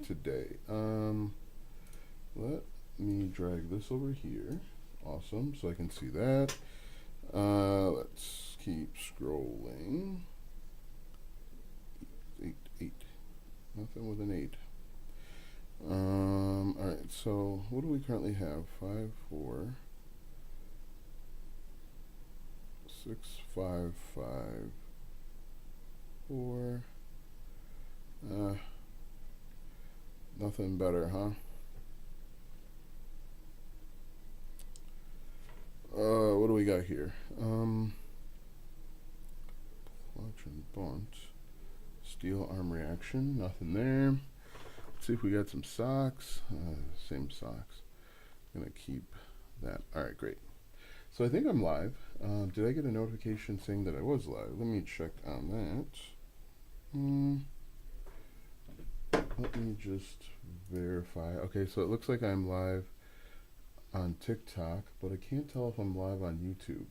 today? Let me drag this over here. Awesome, so I can see that. Let's keep scrolling. Eight. Nothing with an 8. Alright, so what do we currently have? 5, 4, 6, 5, 5, 4. Nothing better, huh? What do we got here? Clutch and bunt. Steel arm reaction, nothing there. Let's see if we got some socks. Same socks. Gonna keep that. Alright, great. So I think I'm live. Did I get a notification saying that I was live? Let me check on that. Let me just verify. Okay, so it looks like I'm live on TikTok, but I can't tell if I'm live on YouTube,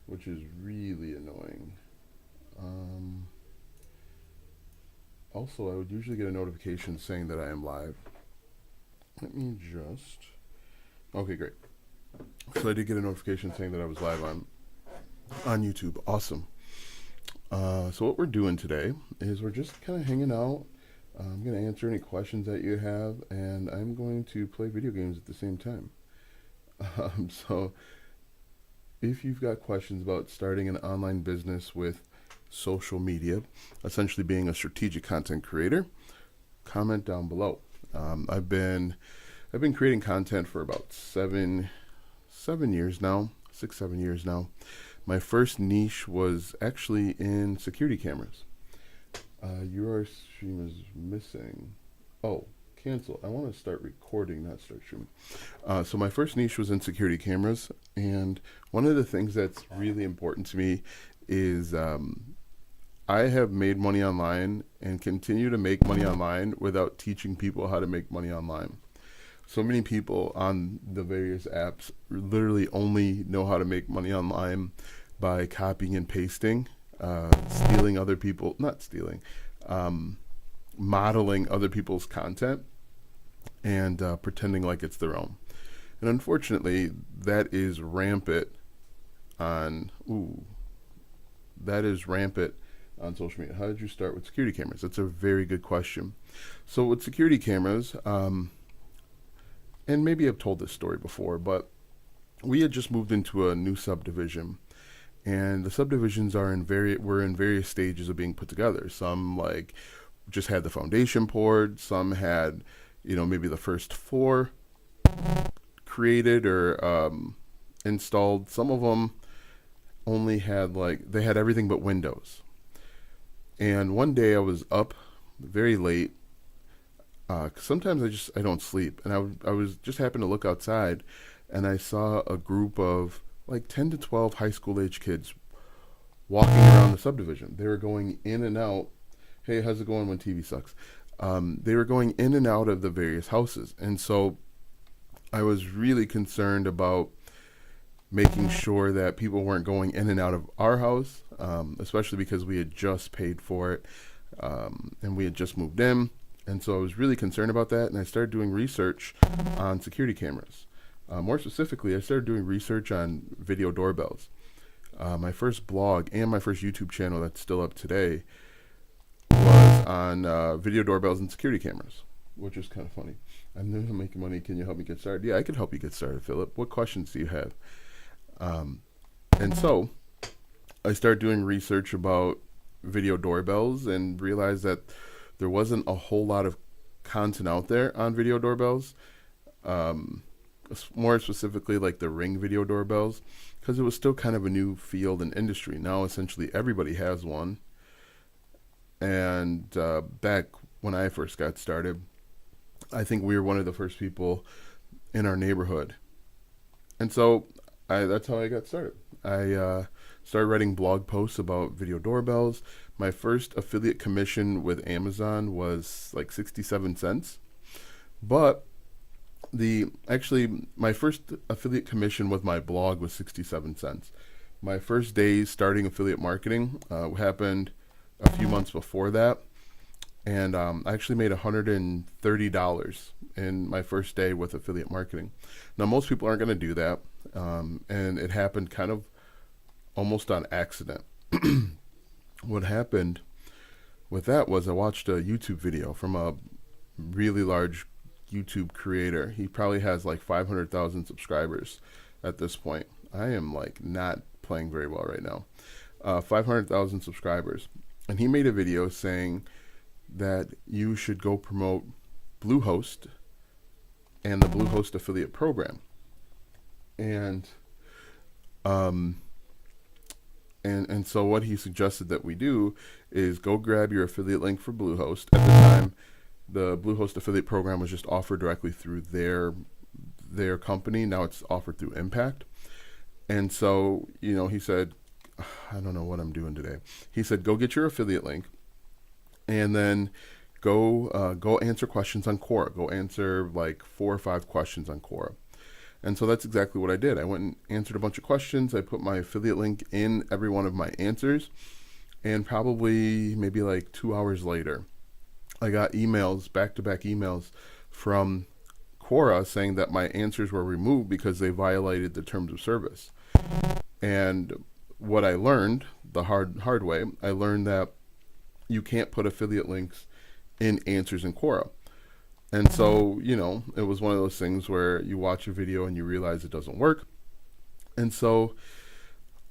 which is really annoying. Also, I would usually get a notification saying that I am live. Let me just... Okay, great. So I did get a notification saying that I was live on YouTube. Awesome. So what we're doing today is we're just kind of hanging out. I'm going to answer any questions that you have, and I'm going to play video games at the same time. So if you've got questions about starting an online business with social media, essentially being a strategic content creator, comment down below. I've been creating content for about 7 years now, 6-7 years now. My first niche was actually in security cameras. Your stream is missing. Oh, cancel. I want to start recording, not start streaming. So my first niche was in security cameras, and one of the things that's really important to me is I have made money online and continue to make money online without teaching people how to make money online. So many people on the various apps literally only know how to make money online by copying and pasting, stealing other people, not stealing, modeling other people's content and pretending like it's their own. And unfortunately, that is rampant on social media. How did you start with security cameras? That's a very good question. So with security cameras, and maybe I've told this story before, but we had just moved into a new subdivision, and the subdivisions were in various stages of being put together. Some like just had the foundation poured, some had, maybe the first floor created or installed. Some of them only had they had everything but windows. And one day I was up very late. Sometimes I don't sleep, and I was just happened to look outside, and I saw a group of 10 to 12 high school age kids walking around the subdivision. They were going in and out. Hey, how's it going when TV sucks? They were going in and out of the various houses, and so I was really concerned about making sure that people weren't going in and out of our house, especially because we had just paid for it, and we had just moved in. And so I was really concerned about that, and I started doing research on security cameras. More specifically, I started doing research on video doorbells. My first blog and my first YouTube channel that's still up today was on video doorbells and security cameras, which is kind of funny. I'm new to making money. Can you help me get started? Yeah, I can help you get started, Philip. What questions do you have? And so I started doing research about video doorbells and realized that there wasn't a whole lot of content out there on video doorbells, more specifically like the Ring video doorbells, because it was still kind of a new field and industry. Now essentially everybody has one. And back when I first got started, I think we were one of the first people in our neighborhood. And so that's how I got started. I started writing blog posts about video doorbells. My first affiliate commission with Amazon was 67 cents. But my first affiliate commission with my blog was 67 cents. My first days starting affiliate marketing happened a few months before that. And I actually made $130 in my first day with affiliate marketing. Now, most people aren't going to do that, and it happened kind of almost on accident. What happened with that was I watched a YouTube video from a really large YouTube creator. He probably has like 500,000 subscribers at this point. I am like not playing very well right now. 500,000 subscribers. And he made a video saying that you should go promote Bluehost and the Bluehost affiliate program. And and so what he suggested that we do is go grab your affiliate link for Bluehost. At the time, the Bluehost affiliate program was just offered directly through their company. Now it's offered through Impact. And so, he said, I don't know what I'm doing today. He said, go get your affiliate link and then go answer questions on Quora. Go answer like 4 or 5 questions on Quora. And so that's exactly what I did. I went and answered a bunch of questions. I put my affiliate link in every one of my answers. And probably maybe like 2 hours later, I got emails, back-to-back emails from Quora saying that my answers were removed because they violated the terms of service. And what I learned, the hard way, I learned that you can't put affiliate links in answers in Quora. And so, it was one of those things where you watch a video and you realize it doesn't work. And so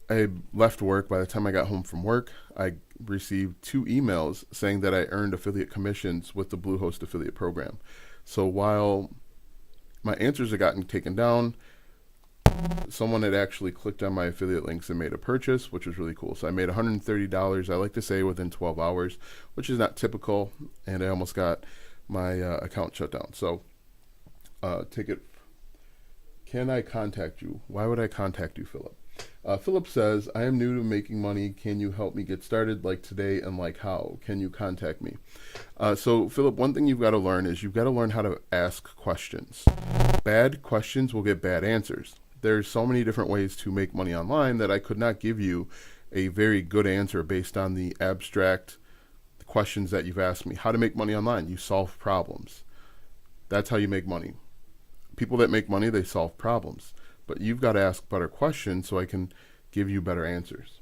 I left work. By the time I got home from work, I received 2 emails saying that I earned affiliate commissions with the Bluehost affiliate program. So while my answers had gotten taken down, someone had actually clicked on my affiliate links and made a purchase, which was really cool. So I made $130, I like to say within 12 hours, which is not typical. And I almost got my account shut down. So can I contact you? Why would I contact you, Philip? Philip says, I am new to making money. Can you help me get started, like today, and like how? Can you contact me? So Philip, one thing you've got to learn is you've got to learn how to ask questions. Bad questions will get bad answers. There's so many different ways to make money online that I could not give you a very good answer based on the abstract questions that you've asked me. How to make money online? You solve problems. That's how you make money. People that make money, they solve problems. But you've got to ask better questions so I can give you better answers.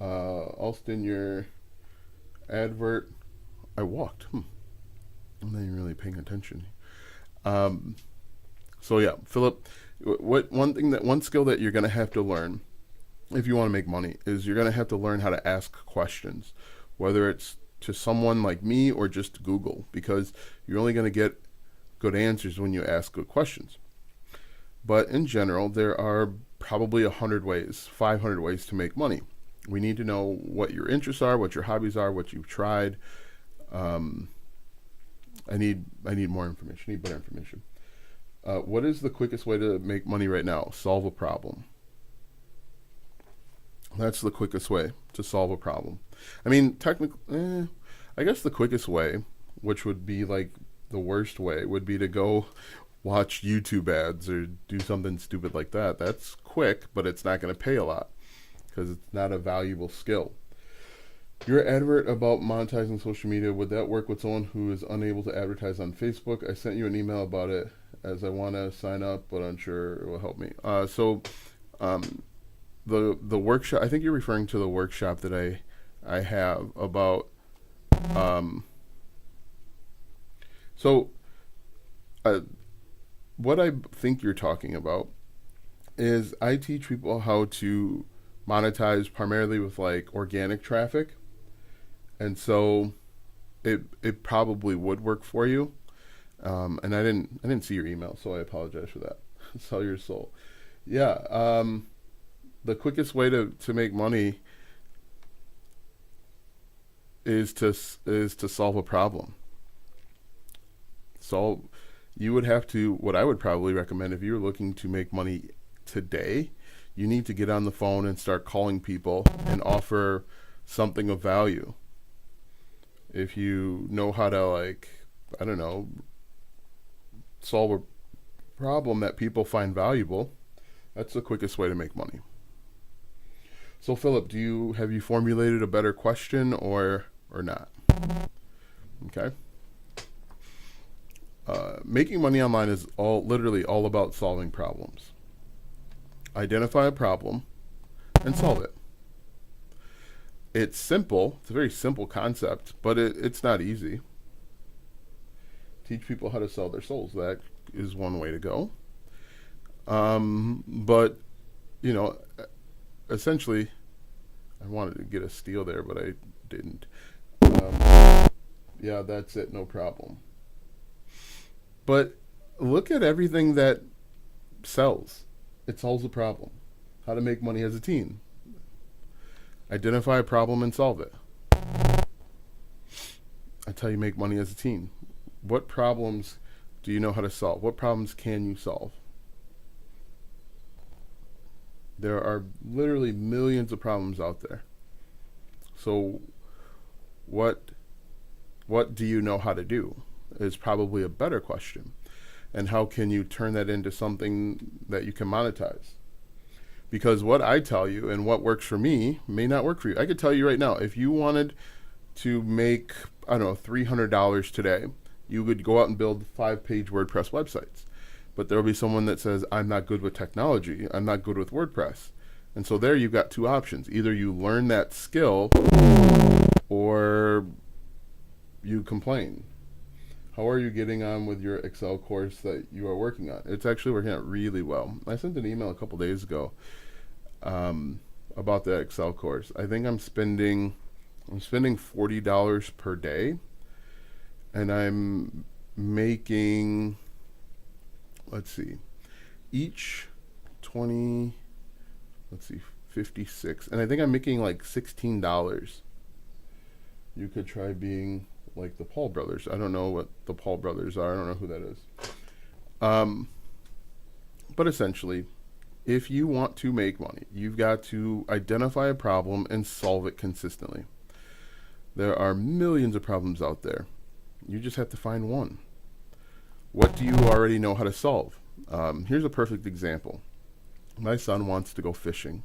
Alston, your advert. I walked. I'm not even really paying attention. So yeah, Philip, one skill that you're going to have to learn if you want to make money is you're going to have to learn how to ask questions, whether it's to someone like me or just Google, because you're only going to get good answers when you ask good questions. But in general, there are probably 100 ways, 500 ways to make money. We need to know what your interests are, what your hobbies are, what you've tried. I need more information. I need better information. What is the quickest way to make money right now? Solve a problem. That's the quickest way to solve a problem. I mean, technically, I guess the quickest way, which would be like the worst way, would be to go watch YouTube ads or do something stupid like that. That's quick, but it's not going to pay a lot because it's not a valuable skill. Your advert about monetizing social media, would that work with someone who is unable to advertise on Facebook? I sent you an email about it as I want to sign up, but unsure it will help me. The workshop, I think you're referring to the workshop that I have about what I think you're talking about is I teach people how to monetize primarily with like organic traffic. And so it probably would work for you. And I didn't see your email, so I apologize for that. Sell your soul. Yeah. The quickest way to make money is to solve a problem. So you would have to, what I would probably recommend if you're looking to make money today, you need to get on the phone and start calling people and offer something of value. If you know how to solve a problem that people find valuable, that's the quickest way to make money. So Philip, have you formulated a better question or not? Okay. Making money online is literally all about solving problems. Identify a problem and solve it. It's simple. It's a very simple concept, but it's not easy. Teach people how to sell their souls. That is one way to go. But, you know, essentially, I wanted to get a steal there, but I didn't. Yeah, that's it. No problem. But look at everything that sells. It solves a problem. How to make money as a teen. Identify a problem and solve it. That's how you make money as a teen. What problems do you know how to solve? What problems can you solve? There are literally millions of problems out there. So what do you know how to do is probably a better question. And how can you turn that into something that you can monetize? Because what I tell you and what works for me may not work for you. I could tell you right now, if you wanted to make, I don't know, $300 today, you would go out and build 5-page WordPress websites. But there will be someone that says, I'm not good with technology. I'm not good with WordPress. And so there you've got two options. Either you learn that skill or you complain. How are you getting on with your Excel course that you are working on? It's actually working out really well. I sent an email a couple days ago about that Excel course. I think I'm spending $40 per day, and I'm making, let's see, each 20, 56, and I think I'm making like $16. You could try being like the Paul brothers. I don't know what the Paul brothers are. I don't know who that is. But essentially, if you want to make money, you've got to identify a problem and solve it consistently. There are millions of problems out there. You just have to find one. What do you already know how to solve? Here's a perfect example. My son wants to go fishing.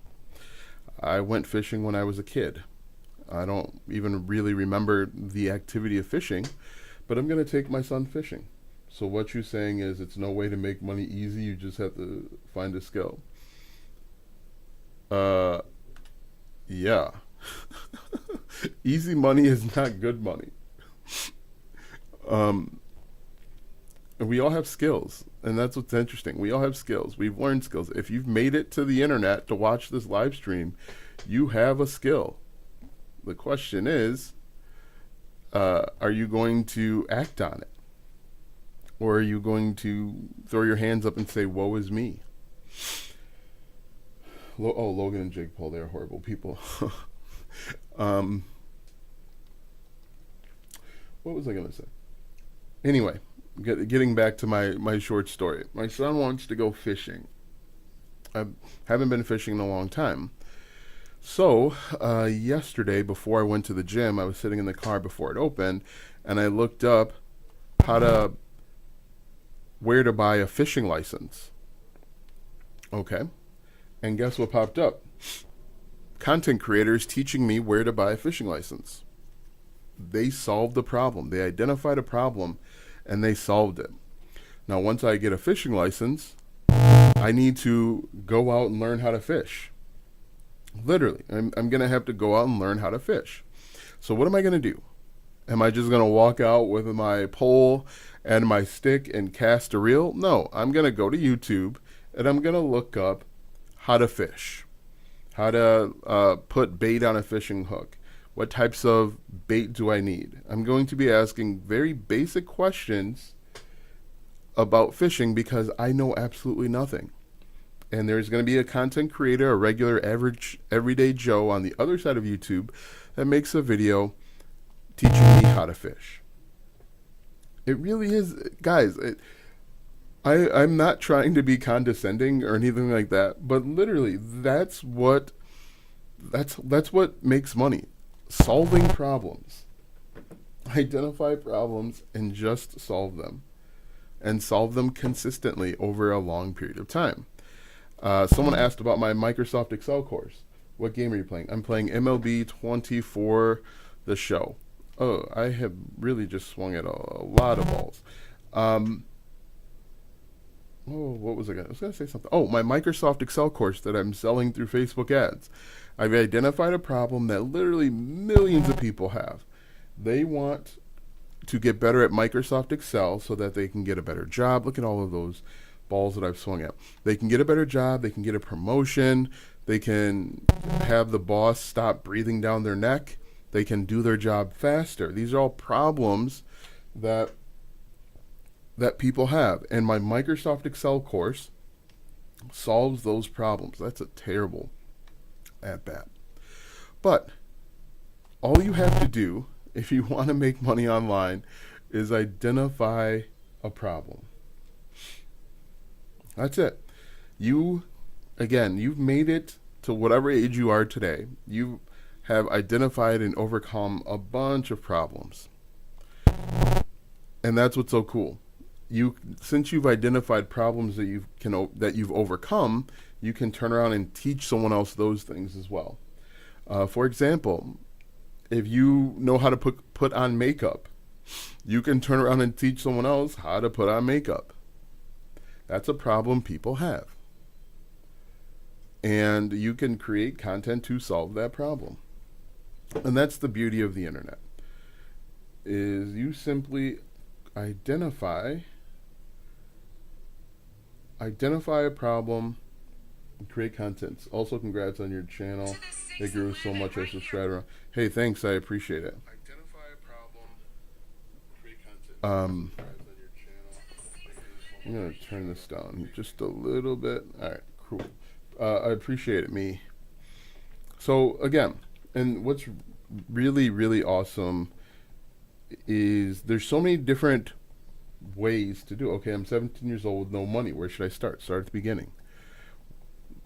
I went fishing when I was a kid. I don't even really remember the activity of fishing, but I'm going to take my son fishing. So what you're saying is it's no way to make money easy, you just have to find a skill. Yeah. Easy money is not good money. We all have skills, and that's what's interesting. We all have skills. We've learned skills. If you've made it to the internet to watch this live stream, you have a skill. The question is, are you going to act on it? Or are you going to throw your hands up and say, woe is me? Logan and Jake Paul, they're horrible people. What was I going to say? Anyway, getting back to my short story. My son wants to go fishing. I haven't been fishing in a long time. So, yesterday, before I went to the gym, I was sitting in the car before it opened, and I looked up where to buy a fishing license. Okay. And guess what popped up? Content creators teaching me where to buy a fishing license. They solved the problem. They identified a problem, and they solved it. Now, once I get a fishing license, I need to go out and learn how to fish. Literally, I'm going to have to go out and learn how to fish. So what am I going to do? Am I just going to walk out with my pole and my stick and cast a reel? No, I'm going to go to YouTube and I'm going to look up how to fish, how to put bait on a fishing hook. What types of bait do I need? I'm going to be asking very basic questions about fishing because I know absolutely nothing. And there's going to be a content creator, a regular, average, everyday Joe on the other side of YouTube that makes a video teaching me how to fish. It really is, guys. I'm not trying to be condescending or anything like that, but literally, that's what makes money. Solving problems. Identify problems and just solve them, and solve them consistently over a long period of time. Someone asked about my Microsoft Excel course. What game are you playing? I'm playing MLB 24, the show. Oh, I have really just swung at a lot of balls. Um, oh, what was I was gonna say something. Oh, my Microsoft Excel course that I'm selling through Facebook ads. I've identified a problem that literally millions of people have. They want to get better at Microsoft Excel so that they can get a better job. Look at all of those balls that I've swung at. They can get a better job. They can get a promotion. They can have the boss stop breathing down their neck. They can do their job faster. These are all problems that people have. And my Microsoft Excel course solves those problems. That's a terrible at bat. But all you have to do if you want to make money online is identify a problem. That's it. You've made it to whatever age you are today. You have identified and overcome a bunch of problems. And that's what's so cool. Since you've identified problems that you've overcome, you can turn around and teach someone else those things as well. For example, if you know how to put on makeup, you can turn around and teach someone else how to put on makeup. That's a problem people have. And you can create content to solve that problem. And that's the beauty of the internet, is you simply identify a problem and create content. Also, congrats on your channel. It grew so much. I subscribed. Hey, thanks. I appreciate it. Identify a problem, create content. I'm gonna turn this down just a little bit. All right, cool. I appreciate it, me. So again, and what's really, really awesome is there's so many different ways to do. Okay, I'm 17 years old with no money. Where should I start? Start at the beginning.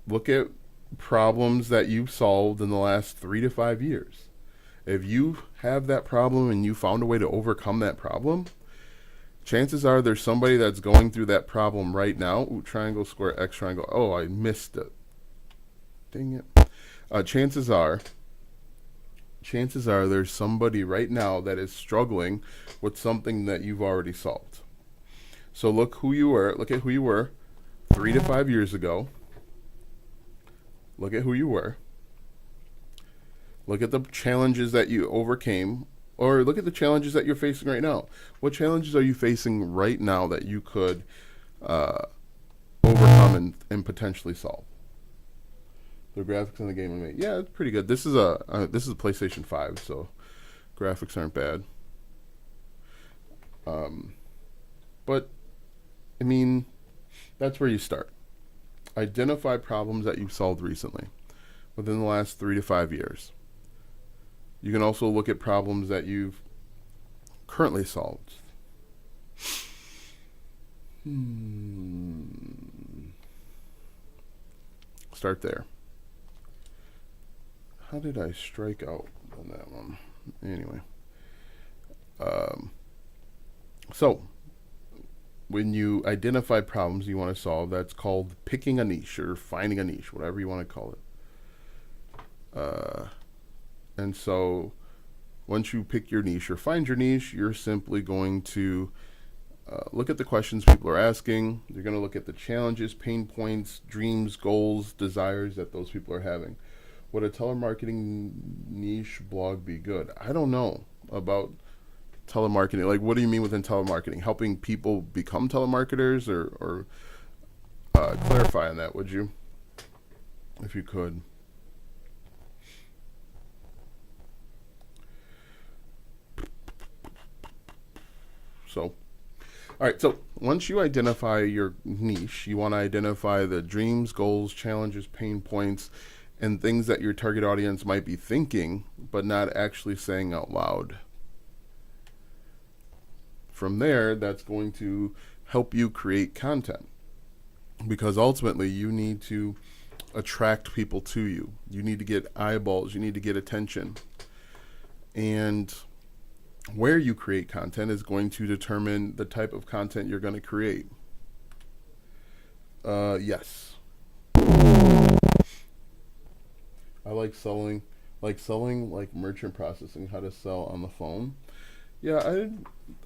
Look at problems that you've solved in the last 3 to 5 years. If you have that problem and you found a way to overcome that problem, chances are there's somebody that's going through that problem right now. Ooh, triangle, square, X, triangle. Oh, I missed it. Dang it. Chances are there's somebody right now that is struggling with something that you've already solved. So look at who you were 3 to 5 years ago. Look at who you were. Look at the challenges that you overcame, or look at the challenges that you're facing right now. What challenges are you facing right now that you could overcome and potentially solve? The graphics in the game I made, yeah, it's pretty good. This is a PlayStation 5, so graphics aren't bad. But I mean, that's where you start. Identify problems that you've solved recently, within the last 3 to 5 years. You can also look at problems that you've currently solved. Start there. How did I strike out on that one? Anyway. So, when you identify problems you want to solve, that's called picking a niche or finding a niche, whatever you want to call it. And so once you pick your niche or find your niche, you're simply going to look at the questions people are asking. You're going to look at the challenges, pain points, dreams, goals, desires that those people are having. Would a telemarketing niche blog be good? I don't know about telemarketing. Like, what do you mean within telemarketing? Helping people become telemarketers, or clarify on that, would you? If you could. So, all right, so once you identify your niche, you want to identify the dreams, goals, challenges, pain points, and things that your target audience might be thinking, but not actually saying out loud. From there, that's going to help you create content, because ultimately you need to attract people to you. You need to get eyeballs. You need to get attention. And where you create content is going to determine the type of content you're going to create. Yes. I like selling like selling, like merchant processing, how to sell on the phone. Yeah,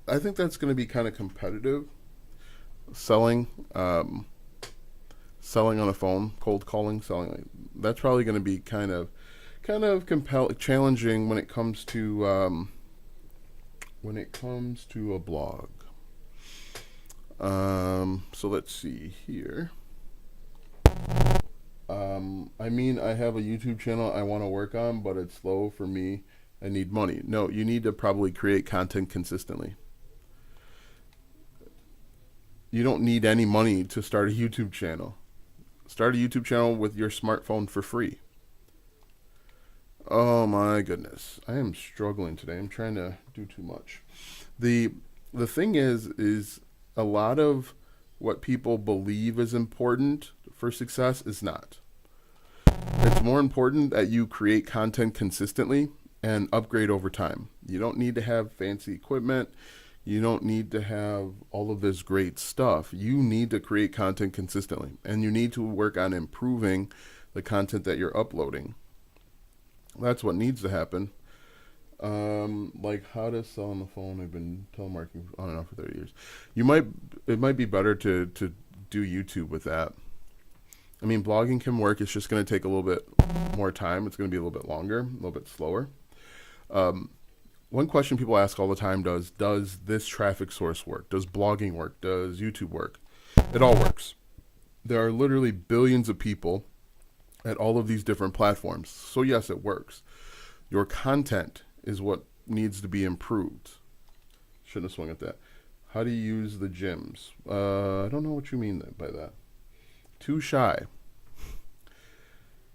I think that's going to be kind of competitive. Selling, selling on the phone, cold calling, selling. That's probably going to be kind of challenging when it comes to a blog. So let's see here. I mean, I have a YouTube channel I want to work on, but it's slow for me. I need money. No, you need to probably create content consistently. You don't need any money to start a YouTube channel. Start a YouTube channel with your smartphone for free. Oh my goodness. I am struggling today. I'm trying to do too much. The the thing is a lot of what people believe is important for success is not. It's more important that you create content consistently and upgrade over time. You don't need to have fancy equipment. You don't need to have all of this great stuff. You need to create content consistently, and you need to work on improving the content that you're uploading. That's what needs to happen. Like how to sell on the phone. I've been telemarketing on and off for 30 years. It might be better to do YouTube with that. I mean, blogging can work. It's just going to take a little bit more time. It's going to be a little bit longer, a little bit slower. One question people ask all the time does this traffic source work? Does blogging work? Does YouTube work? It all works. There are literally billions of people at all of these different platforms. So yes, it works. Your content is what needs to be improved. Shouldn't have swung at that. How do you use the gyms? I don't know what you mean by that. Too shy.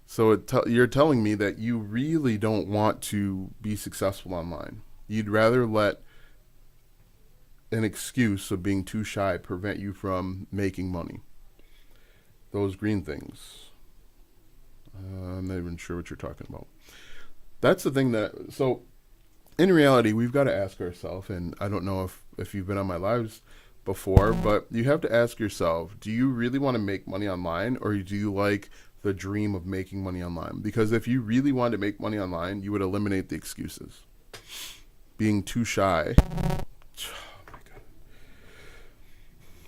So you're telling me that you really don't want to be successful online. You'd rather let an excuse of being too shy prevent you from making money. Those green things. I'm not even sure what you're talking about. That's the thing so in reality, we've got to ask ourselves, and I don't know if you've been on my lives before, but you have to ask yourself, do you really want to make money online, or do you like the dream of making money online? Because if you really wanted to make money online, you would eliminate the excuses. Being too shy. Oh my God.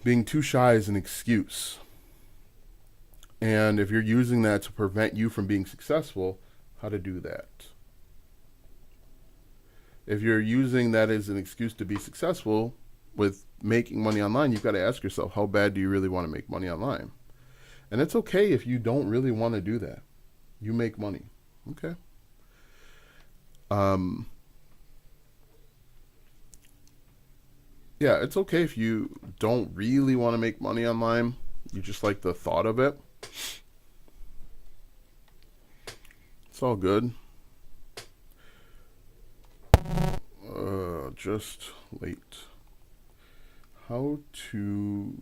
Being too shy is an excuse. And if you're using that to prevent you from being successful, how to do that? If you're using that as an excuse to be successful with making money online, you've got to ask yourself, how bad do you really want to make money online? And it's okay if you don't really want to do that. You make money. Okay. Yeah, it's okay if you don't really want to make money online. You just like the thought of it. It's all good. Just late. How to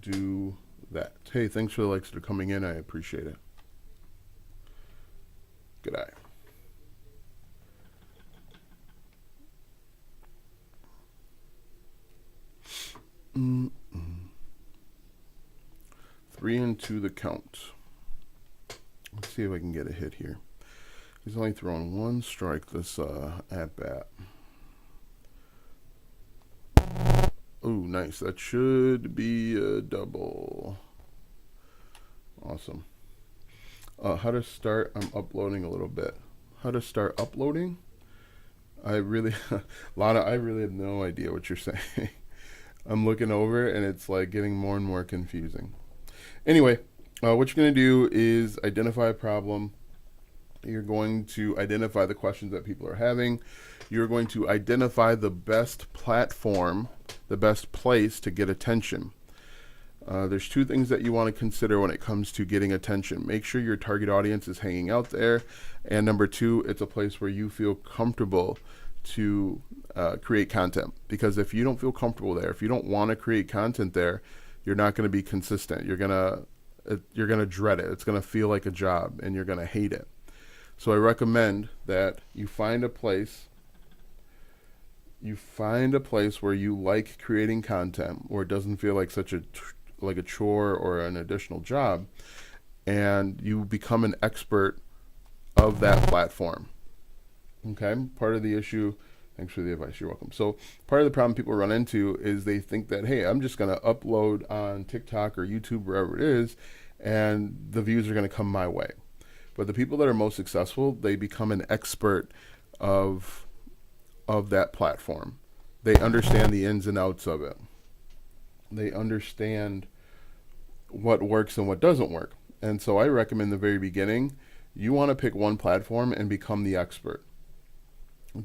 do that? Hey, thanks for the likes that are coming in. I appreciate it. Good eye. Three into the count. Let's see if I can get a hit here. He's only thrown one strike this at bat. Oh, nice. That should be a double. Awesome. How to start? I'm uploading a little bit. How to start uploading? Lana, I really have no idea what you're saying. I'm looking over and it's like getting more and more confusing. Anyway, what you're going to do is identify a problem. You're going to identify the questions that people are having. You're going to identify the best platform, the best place to get attention. There's two things that you want to consider when it comes to getting attention. Make sure your target audience is hanging out there. And number two, it's a place where you feel comfortable to create content. Because if you don't feel comfortable there, if you don't want to create content there, you're not going to be consistent. You're going to dread it. It's going to feel like a job and you're going to hate it. So I recommend that you find a place where you like creating content, where it doesn't feel like like a chore or an additional job, and you become an expert of that platform. Okay, part of the issue. Thanks for the advice. You're welcome. So part of the problem people run into is they think that, hey, I'm just going to upload on TikTok or YouTube, wherever it is, and the views are going to come my way. But the people that are most successful, they become an expert of that platform. They understand the ins and outs of it. They understand what works and what doesn't work. And so I recommend the very beginning, you want to pick one platform and become the expert.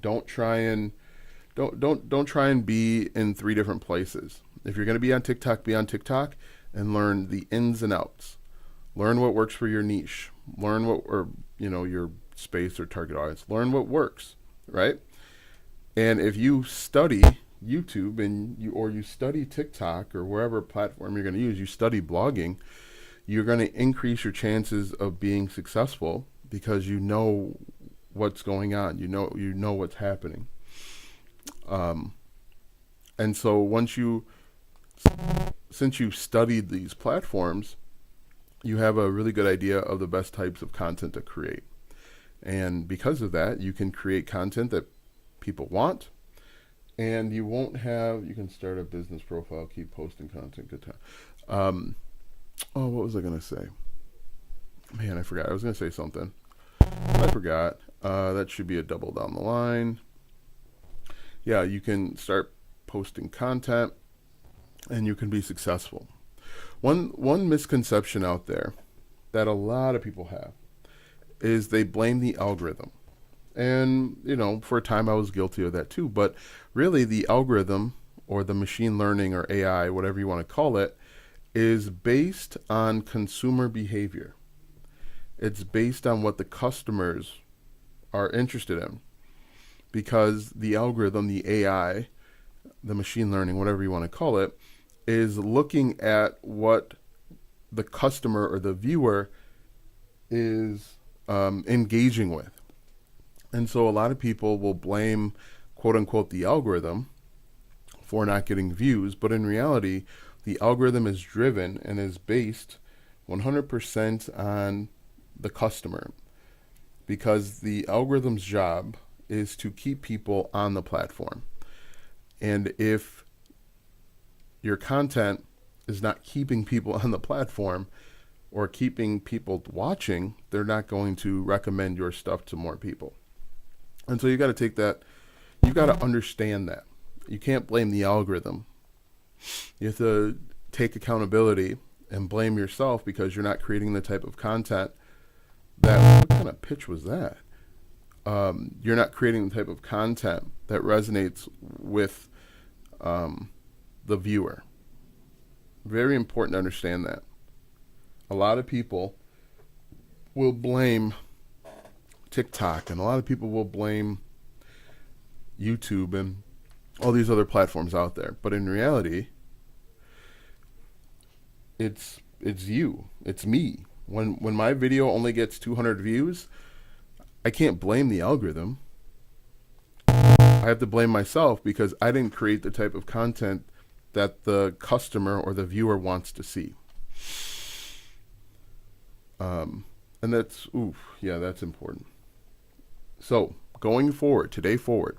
Don't try and don't try and be in three different places. If you're going to be on TikTok, be on TikTok and learn the ins and outs. Learn what works for your niche. Learn what, or your space or target audience. Learn what works, right? And if you study YouTube or you study TikTok or wherever platform you're going to use, you study blogging, you're going to increase your chances of being successful because you know what's going on. You know what's happening. And so since you've studied these platforms, you have a really good idea of the best types of content to create. And because of that, you can create content that people want, and you can start a business profile, keep posting content, good time. What was I going to say? Man, I forgot. I was going to say something. I forgot. That should be a double down the line. Yeah, you can start posting content and you can be successful. One misconception out there that a lot of people have is they blame the algorithm. And, for a time I was guilty of that too. But really the algorithm or the machine learning or AI, whatever you want to call it, is based on consumer behavior. It's based on what the customers are interested in. Because the algorithm, the AI, the machine learning, whatever you want to call it, is looking at what the customer or the viewer is engaging with. And so a lot of people will blame, quote unquote, the algorithm for not getting views. But in reality, the algorithm is driven and is based 100% on the customer, because the algorithm's job is to keep people on the platform. And if your content is not keeping people on the platform or keeping people watching, they're not going to recommend your stuff to more people. And so you got to understand that. You can't blame the algorithm. You have to take accountability and blame yourself because you're not creating the type of content what kind of pitch was that? You're not creating the type of content that resonates with the viewer. Very important to understand that. A lot of people will blame TikTok, and a lot of people will blame YouTube and all these other platforms out there. But in reality, it's you. It's me. When my video only gets 200 views, I can't blame the algorithm. I have to blame myself because I didn't create the type of content that the customer or the viewer wants to see. And that's important. So going forward, today forward,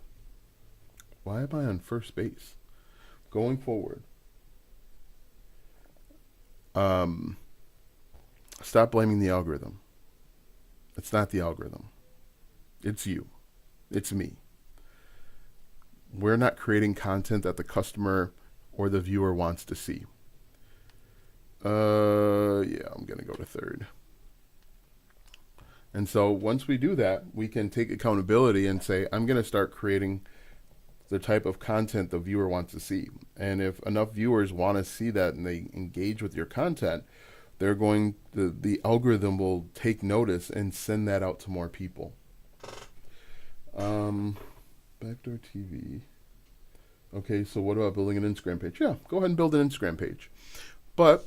why am I on first base? Going forward, stop blaming the algorithm. It's not the algorithm. It's you. It's me. We're not creating content that the customer or the viewer wants to see. I'm going to go to third. And so once we do that, we can take accountability and say, I'm going to start creating the type of content the viewer wants to see. And if enough viewers want to see that and they engage with your content, the algorithm will take notice and send that out to more people. Backdoor TV. Okay, so what about building an Instagram page? Yeah, go ahead and build an Instagram page. But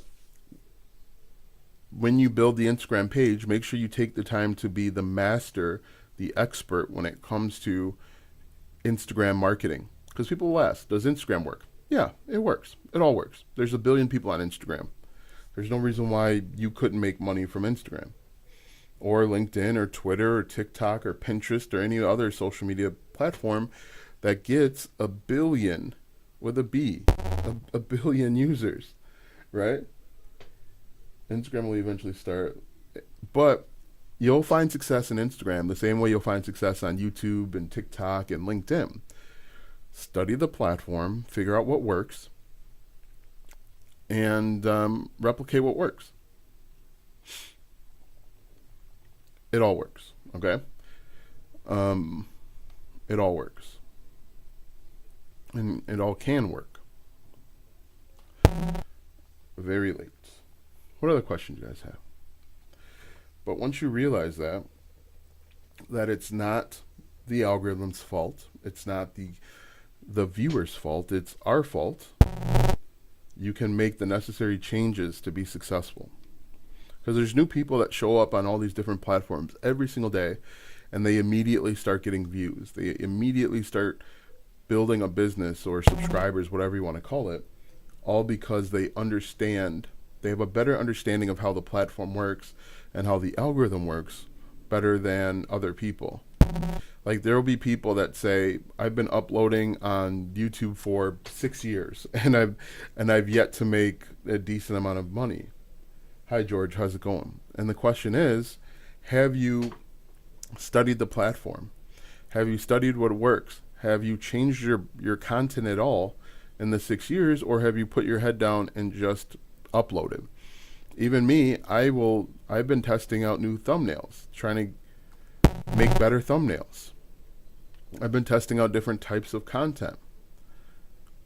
when you build the Instagram page, make sure you take the time to be the master, the expert when it comes to Instagram marketing. Because people will ask, does Instagram work? Yeah, it works. It all works. There's 1 billion people on Instagram. There's no reason why you couldn't make money from Instagram. or LinkedIn or Twitter or TikTok or Pinterest or any other social media platform that gets a billion with a B, a billion users, right? Instagram will eventually start, but you'll find success in Instagram the same way you'll find success on YouTube and TikTok and LinkedIn. Study the platform, figure out what works, and replicate what works. It all works, okay? It all works. And it all can work. Very late. What other questions you guys have? But once you realize that it's not the algorithm's fault, it's not the viewer's fault, it's our fault, you can make the necessary changes to be successful. Because there's new people that show up on all these different platforms every single day, and they immediately start getting views. They immediately start building a business or subscribers, whatever you want to call it, all because they have a better understanding of how the platform works and how the algorithm works better than other people. Like, there will be people that say, I've been uploading on YouTube for 6 years and I've yet to make a decent amount of money. Hi George, how's it going? And the question is, have you studied the platform? Have you studied what works? Have you changed your content at all in the 6 years, or have you put your head down and just uploaded? Even me, I've been testing out new thumbnails, trying to make better thumbnails. I've been testing out different types of content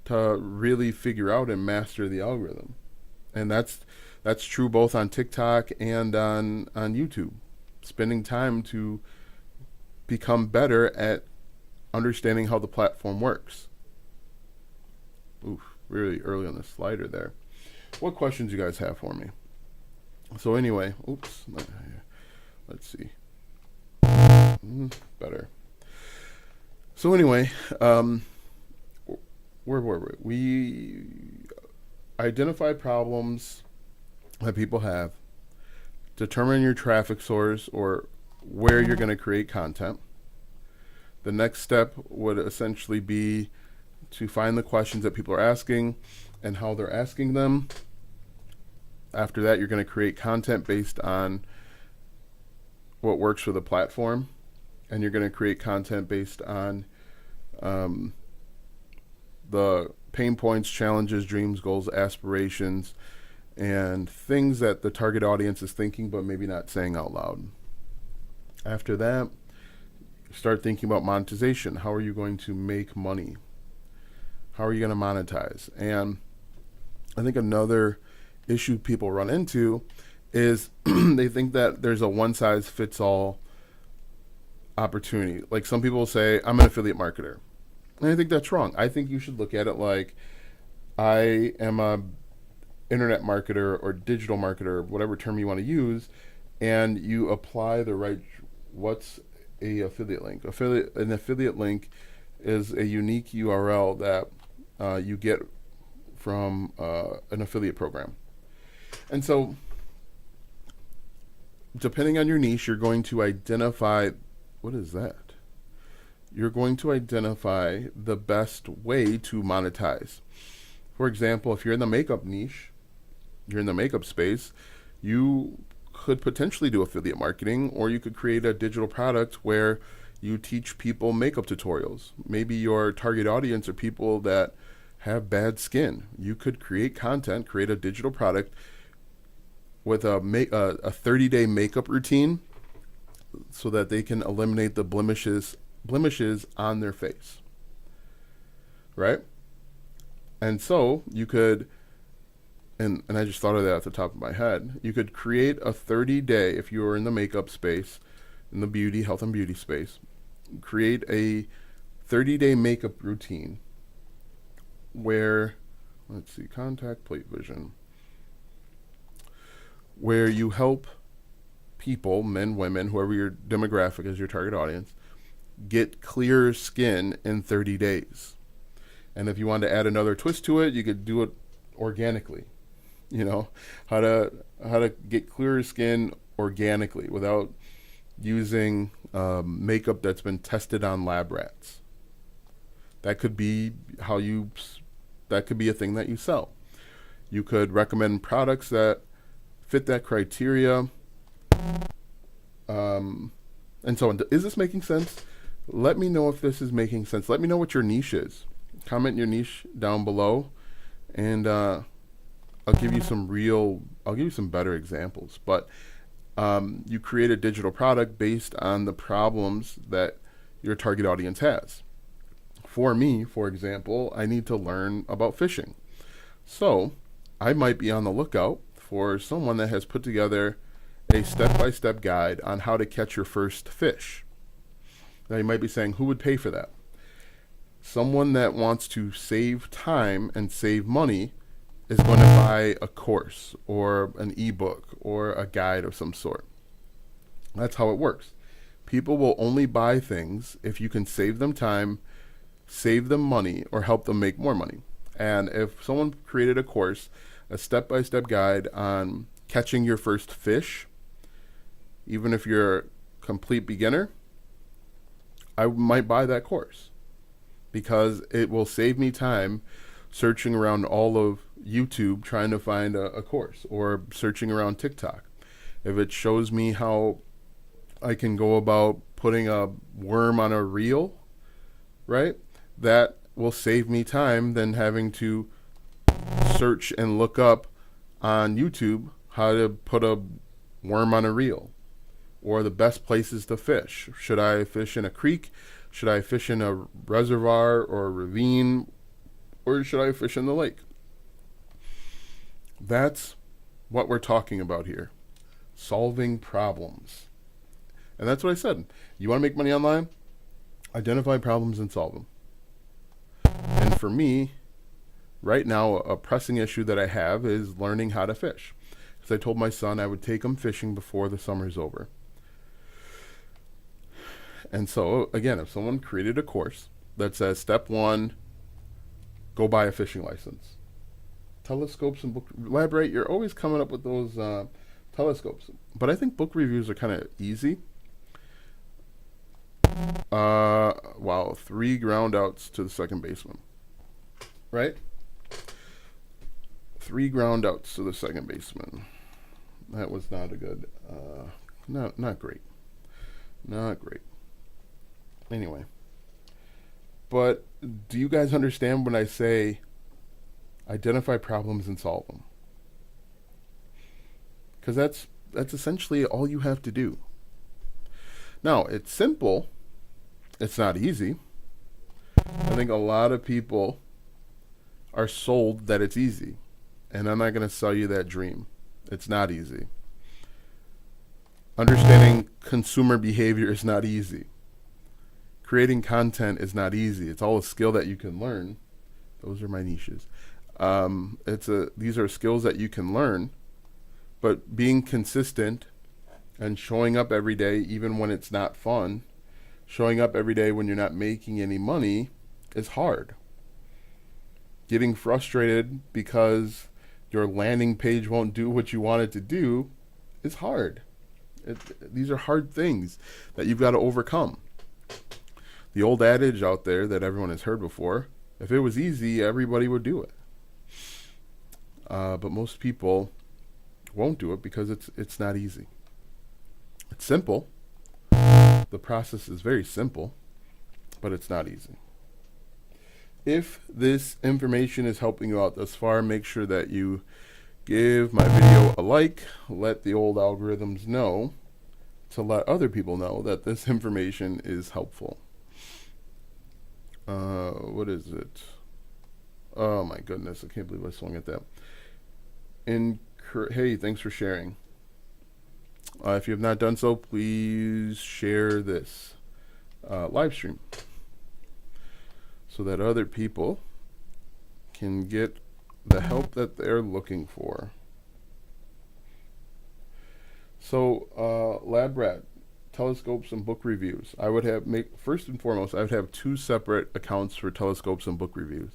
to really figure out and master the algorithm. And that's true both on TikTok and on YouTube. Spending time to become better at understanding how the platform works. Oof, really early on the slider there. What questions you guys have for me? So anyway, let's see. Better. So anyway, where were we? We identify problems that people have, determine your traffic source or where you're going to create content. The next step would essentially be to find the questions that people are asking and how they're asking them. After that, you're going to create content based on what works for the platform, and you're going to create content based on the pain points, challenges, dreams, goals, aspirations, and things that the target audience is thinking but maybe not saying out loud. After that, start thinking about monetization. How are you going to make money? How are you going to monetize? And I think another issue people run into is they think that there's a one-size-fits-all opportunity. Like, some people say, I'm an affiliate marketer. And I think that's wrong. I think you should look at it like, I am a internet marketer or digital marketer, whatever term you want to use, and you apply the right, what's a affiliate link? An affiliate link is a unique URL that you get from an affiliate program. And so, depending on your niche, you're going to identify, what is that? You're going to identify the best way to monetize. For example, if you're in the makeup niche, you're in the makeup space, you could potentially do affiliate marketing, or you could create a digital product where you teach people makeup tutorials. Maybe your target audience are people that have bad skin. You could create content, create a digital product with a 30-day makeup routine so that they can eliminate the blemishes on their face, right? And so you could, and I just thought of that at the top of my head, you could create a 30-day, if you are in the makeup space, in the beauty, health and beauty space, create a 30-day makeup routine where, let's see, contact plate vision, where you help people, men, women, whoever your demographic is, your target audience, get clearer skin in 30 days. And if you want to add another twist to it, you could do it organically. You know, how to get clearer skin organically without using makeup that's been tested on lab rats. That could be that could be a thing that you sell. You could recommend products that fit that criteria, and so on. Is this making sense? Let me know if this is making sense. Let me know what your niche is. Comment your niche down below, and I'll give you some better examples. But you create a digital product based on the problems that your target audience has. For me, for example, I need to learn about fishing. So I might be on the lookout for someone that has put together a step-by-step guide on how to catch your first fish. Now you might be saying, who would pay for that? Someone that wants to save time and save money is going to buy a course or an ebook or a guide of some sort. That's how it works. People will only buy things if you can save them time, save them money, or help them make more money. And if someone created a course, a step-by-step guide on catching your first fish, even if you're a complete beginner, I might buy that course because it will save me time searching around all of YouTube trying to find a course, or searching around TikTok. If it shows me how I can go about putting a worm on a reel, right? That will save me time than having to search and look up on YouTube how to put a worm on a reel, or the best places to fish. Should I fish in a creek? Should I fish in a reservoir or a ravine? Or should I fish in the lake? That's what we're talking about here. Solving problems. And that's what I said. You want to make money online? Identify problems and solve them. And for me, right now, a pressing issue that I have is learning how to fish. Because I told my son I would take him fishing before the summer's over. And so, again, if someone created a course that says, step 1, go buy a fishing license. Telescopes and book elaborate. You're always coming up with those telescopes. But I think book reviews are kind of easy. Wow, 3 ground outs to the second baseman. Right? 3 ground outs to the second baseman. That was not a good, not great. Not great. Anyway. But do you guys understand when I say identify problems and solve them? Because that's essentially all you have to do. Now, it's simple. It's not easy. I think a lot of people are sold that it's easy. And I'm not going to sell you that dream. It's not easy. Understanding consumer behavior is not easy. Creating content is not easy. It's all a skill that you can learn. Those are my niches. These are skills that you can learn, but being consistent and showing up every day, even when it's not fun, showing up every day when you're not making any money is hard. Getting frustrated because your landing page won't do what you want it to do is hard. These are hard things that you've got to overcome. The old adage out there that everyone has heard before, if it was easy, everybody would do it. But most people won't do it because it's not easy. It's simple. The process is very simple, but it's not easy. If this information is helping you out thus far, make sure that you give my video a like, let the old algorithms know to let other people know that this information is helpful. What is it? Oh my goodness, I can't believe I swung at that. Hey, thanks for sharing. If you have not done so, please share this live stream so that other people can get the help that they're looking for. So, Lab Rat, telescopes and book reviews. I would have first and foremost, I would have 2 separate accounts for telescopes and book reviews.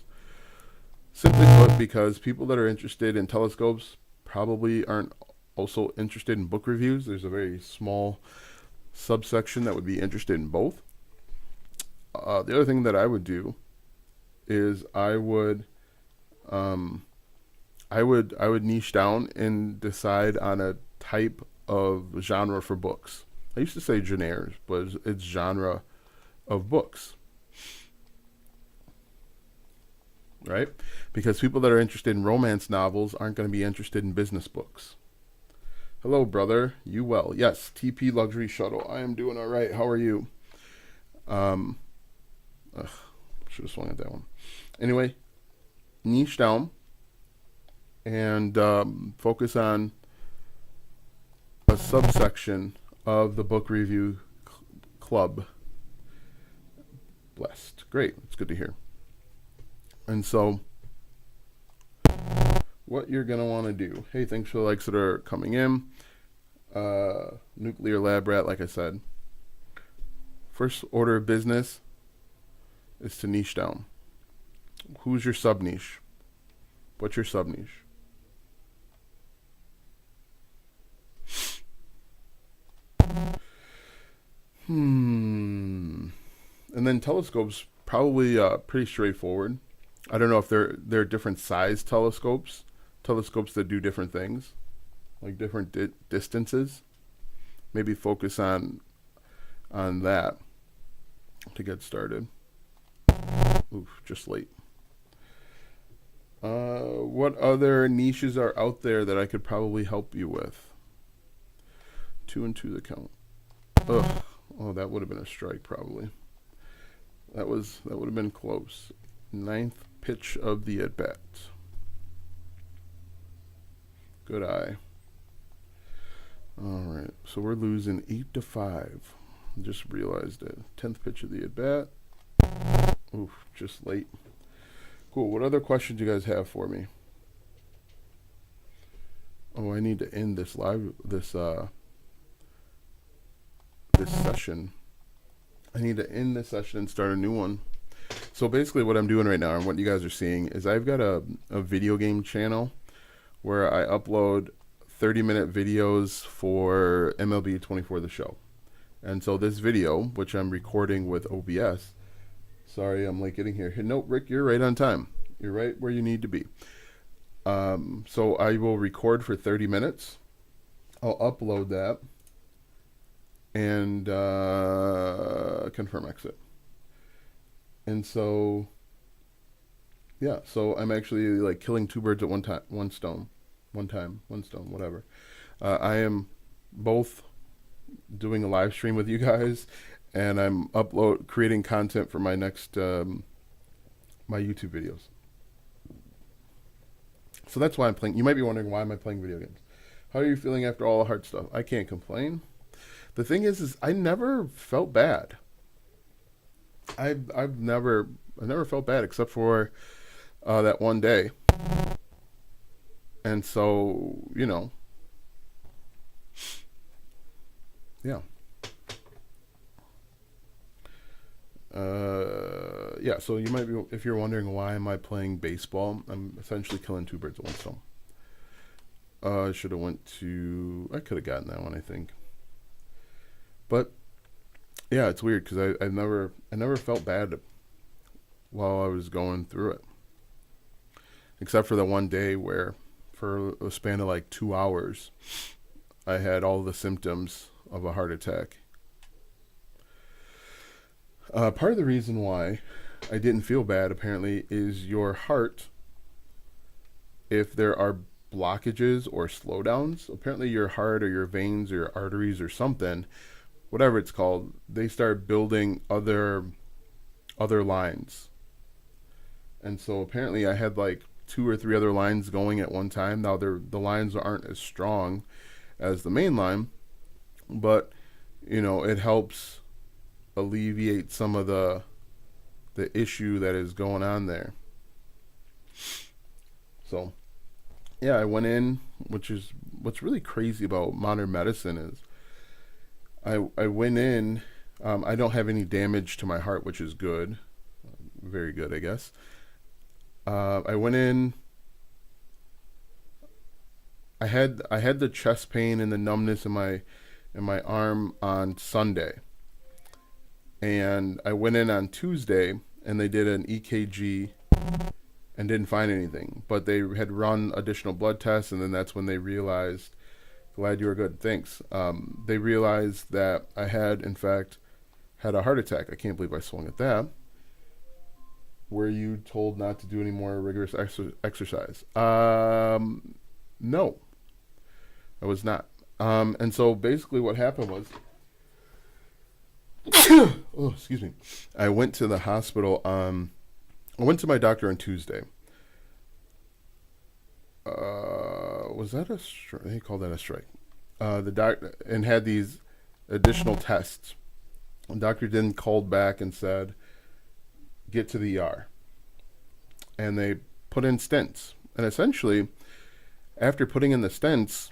Simply put, because people that are interested in telescopes probably aren't also interested in book reviews. There's a very small subsection that would be interested in both. The other thing that I would do is I would niche down and decide on a type of genre for books. I used to say genres, but it's genre of books, right? Because people that are interested in romance novels aren't going to be interested in business books. Hello, brother. You well? Yes, TP Luxury Shuttle. I am doing all right. How are you? Should have swung at that one. Anyway, niche down and focus on a subsection of the book review club. Blessed. Great. It's good to hear. And so what you're going to want to do. Hey, thanks for the likes that are coming in. Nuclear Lab Rat, like I said. First order of business is to niche down. Who's your sub niche? What's your sub niche? And then telescopes, probably pretty straightforward. I don't know if they're different size telescopes that do different things, like different distances. Maybe focus on that to get started. Oof, just late. What other niches are out there that I could probably help you with? 2 and 2 the count. Ugh. Oh, that would have been a strike probably. That would have been close. 9th pitch of the at bat. Good eye. All right, so we're losing 8-5. Just realized it. 10th pitch of the at bat. Oof, just late. Cool. What other questions do you guys have for me? Oh, I need to end this session. I need to end this session and start a new one. So basically what I'm doing right now and what you guys are seeing is I've got a video game channel where I upload 30-minute videos for MLB 24 the show. And so this video, which I'm recording with OBS, sorry, I'm late getting here. Nope, Rick, you're right on time. You're right where you need to be. So I will record for 30 minutes. I'll upload that and confirm exit. And so, yeah, so I'm actually like killing 2 birds at one stone, whatever. I am both doing a live stream with you guys, and I'm creating content for my next my YouTube videos. So that's why I'm playing. You might be wondering, why am I playing video games? How are you feeling after all the hard stuff? I can't complain. The thing is I never felt bad. I've never felt bad except for that one day. And so, you know, yeah. Yeah, so you might be, if you're wondering why am I playing baseball, I'm essentially killing 2 birds with one stone. I should have I could have gotten that one, I think. But yeah, it's weird because I never felt bad while I was going through it, except for the one day where, for a span of like 2 hours, I had all the symptoms of a heart attack. Part of the reason why I didn't feel bad, apparently, is your heart, if there are blockages or slowdowns, apparently your heart or your veins or your arteries or something, whatever it's called, they start building other lines. And so apparently I had like 2 or 3 other lines going at one time. Now the lines aren't as strong as the main line, but you know, it helps alleviate some of the issue that is going on there. So yeah, I went in, what's really crazy about modern medicine is I went in, I don't have any damage to my heart, which is good. Very good, I guess. I went in, I had the chest pain and the numbness in in my arm on Sunday. And I went in on Tuesday and they did an EKG and didn't find anything. But they had run additional blood tests, and then that's when they realized, glad you were good, thanks. They realized that I had, in fact, had a heart attack. I can't believe I swung at that. Were you told not to do any more rigorous exercise? No, I was not. And so basically what happened was, oh, excuse me. I went to the hospital. I went to my doctor on Tuesday. Was that a strike? They call that a strike. The doctor and had these additional tests. The doctor then called back and said, get to the ER. And they put in stents. And essentially, after putting in the stents,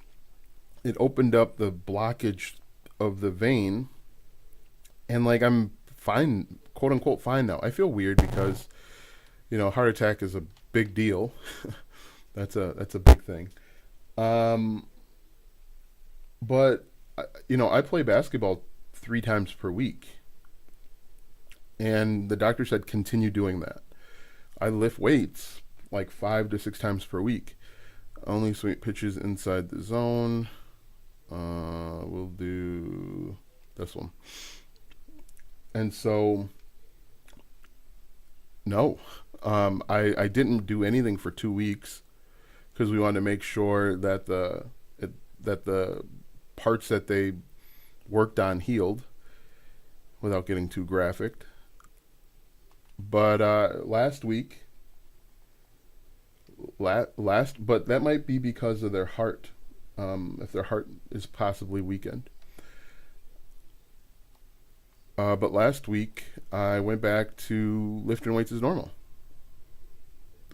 it opened up the blockage of the vein. And like, I'm fine, quote unquote fine now. I feel weird because, heart attack is a big deal. That's a big thing. But I play basketball 3 times per week. And the doctor said continue doing that. I lift weights like 5 to 6 times per week. Only swing pitches inside the zone. We'll do this one. And so, no, I didn't do anything for 2 weeks because we wanted to make sure that the parts that they worked on healed without getting too graphic. But last week, but that might be because of their heart, if their heart is possibly weakened. But last week, I went back to lifting weights as normal.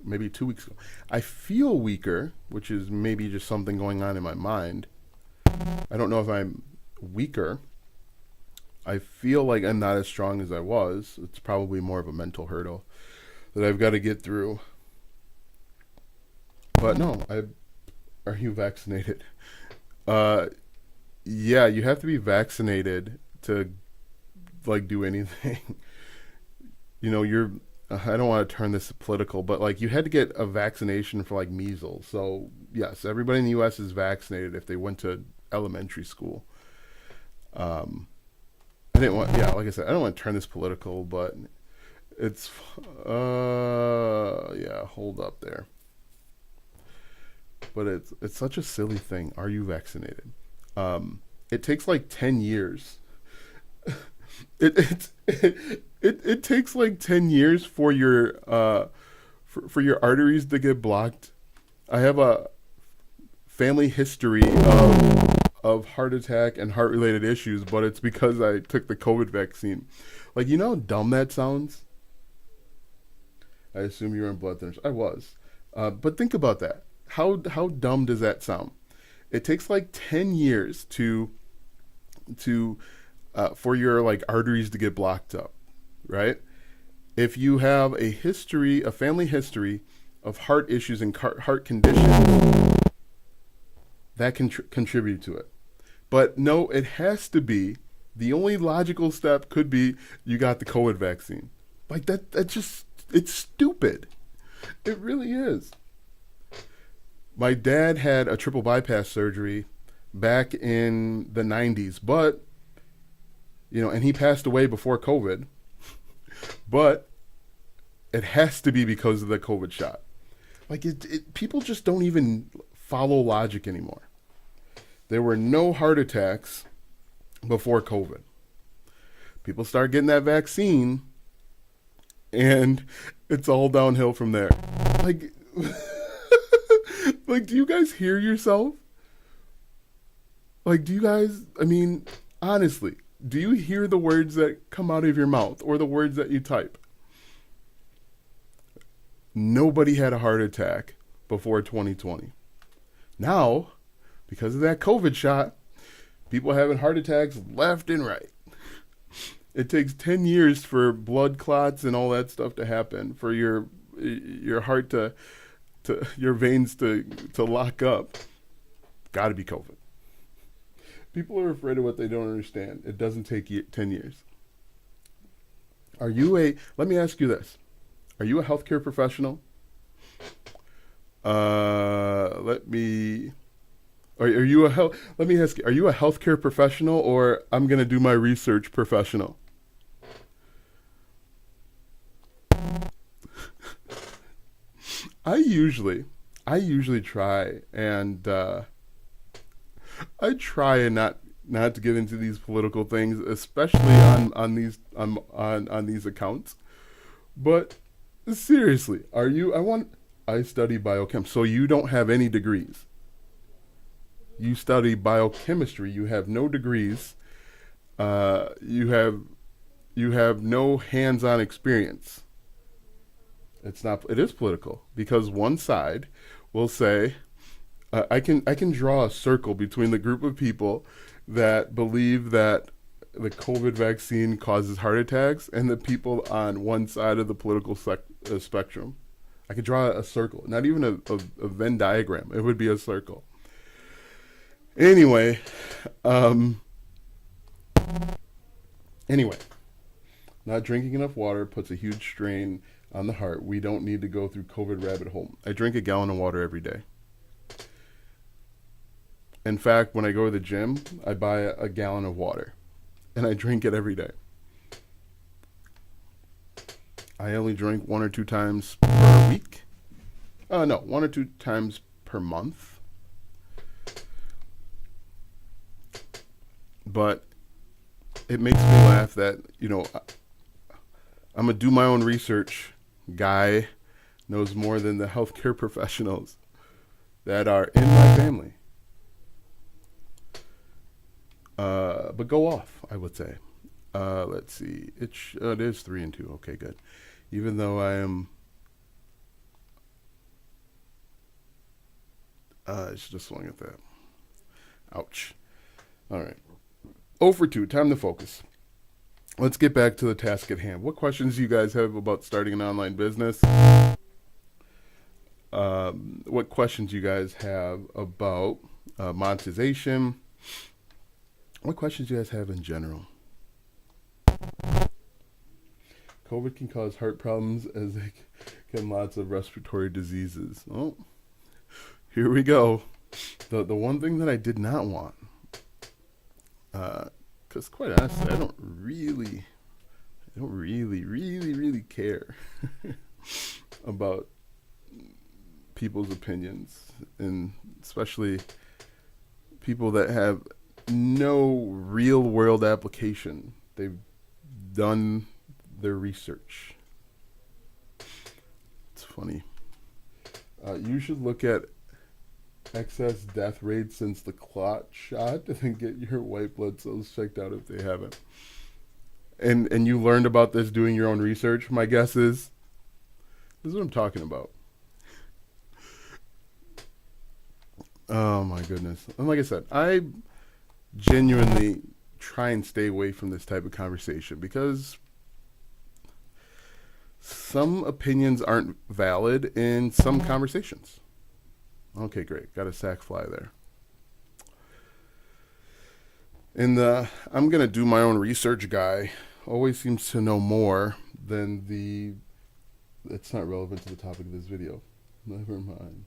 Maybe 2 weeks ago. I feel weaker, which is maybe just something going on in my mind. I don't know if I'm weaker. I feel like I'm not as strong as I was. It's probably more of a mental hurdle that I've got to get through. But no, are you vaccinated? Yeah, you have to be vaccinated to do anything. I don't want to turn this political, but you had to get a vaccination for measles. So yes, everybody in the U.S. is vaccinated if they went to elementary school. Like I said, I don't want to turn this political, but it's, hold up there. But it's such a silly thing. Are you vaccinated? It takes 10 years. It takes 10 years for your for your arteries to get blocked. I have a family history of heart attack and heart related issues, but it's because I took the COVID vaccine. How dumb that sounds? I assume you were in blood thinners. I was. But think about that. How dumb does that sound? It takes 10 years to for your arteries to get blocked up, right? If you have a family history of heart issues and heart conditions, that can contribute to it. But no, it has to be, the only logical step could be you got the COVID vaccine. That just, it's stupid. It really is. My dad had a triple bypass surgery back in the 90s, but and he passed away before COVID, but it has to be because of the COVID shot. People just don't even follow logic anymore. There were no heart attacks before COVID. People start getting that vaccine, and it's all downhill from there. Do you guys hear yourself? Do you guys, honestly, do you hear the words that come out of your mouth or the words that you type? Nobody had a heart attack before 2020. Now, because of that COVID shot, people are having heart attacks left and right. It takes 10 years for blood clots and all that stuff to happen, for your heart to your veins to lock up. Got to be COVID. People are afraid of what they don't understand. It doesn't take 10 years. Let me ask you this. Are you a healthcare professional? Let me ask you, are you a healthcare professional, or I'm going to do my research professional? I usually try and I try and not to get into these political things, especially on these accounts. But seriously, I study biochem, so you don't have any degrees. You study biochemistry. You have no degrees. You have no hands-on experience. It is political, because one side will say, I can draw a circle between the group of people that believe that the COVID vaccine causes heart attacks and the people on one side of the political spectrum. I could draw a circle, not even a Venn diagram. It would be a circle. Anyway, not drinking enough water puts a huge strain on the heart. We don't need to go through COVID rabbit hole. I drink a gallon of water every day. In fact, when I go to the gym, I buy a gallon of water, and I drink it every day. I only drink 1 or 2 times per week. No, 1 or 2 times per month. But it makes me laugh that, I'm a do my own research guy, knows more than the healthcare professionals that are in my family. But go off, I would say. Let's see. It is 3 and 2. Okay, good. Even though I am, I should have swung at that. Ouch. All right. 0 for 2. Time to focus. Let's get back to the task at hand. What questions do you guys have about starting an online business? What questions do you guys have about monetization? What questions do you guys have in general? COVID can cause heart problems, as it can lots of respiratory diseases. Oh, here we go. The one thing that I did not want, because quite honestly, I don't really care about people's opinions, and especially people that have no real world application. They've done their research. It's funny. You should look at excess death rate since the clot shot and then get your white blood cells checked out if they haven't. And you learned about this doing your own research. My guess is this is what I'm talking about. Oh my goodness. And like I said, I genuinely try and stay away from this type of conversation because some opinions aren't valid in some conversations. Okay, great. Got a sack fly there. And I'm going to do my own research guy always seems to know more than it's not relevant to the topic of this video. Never mind.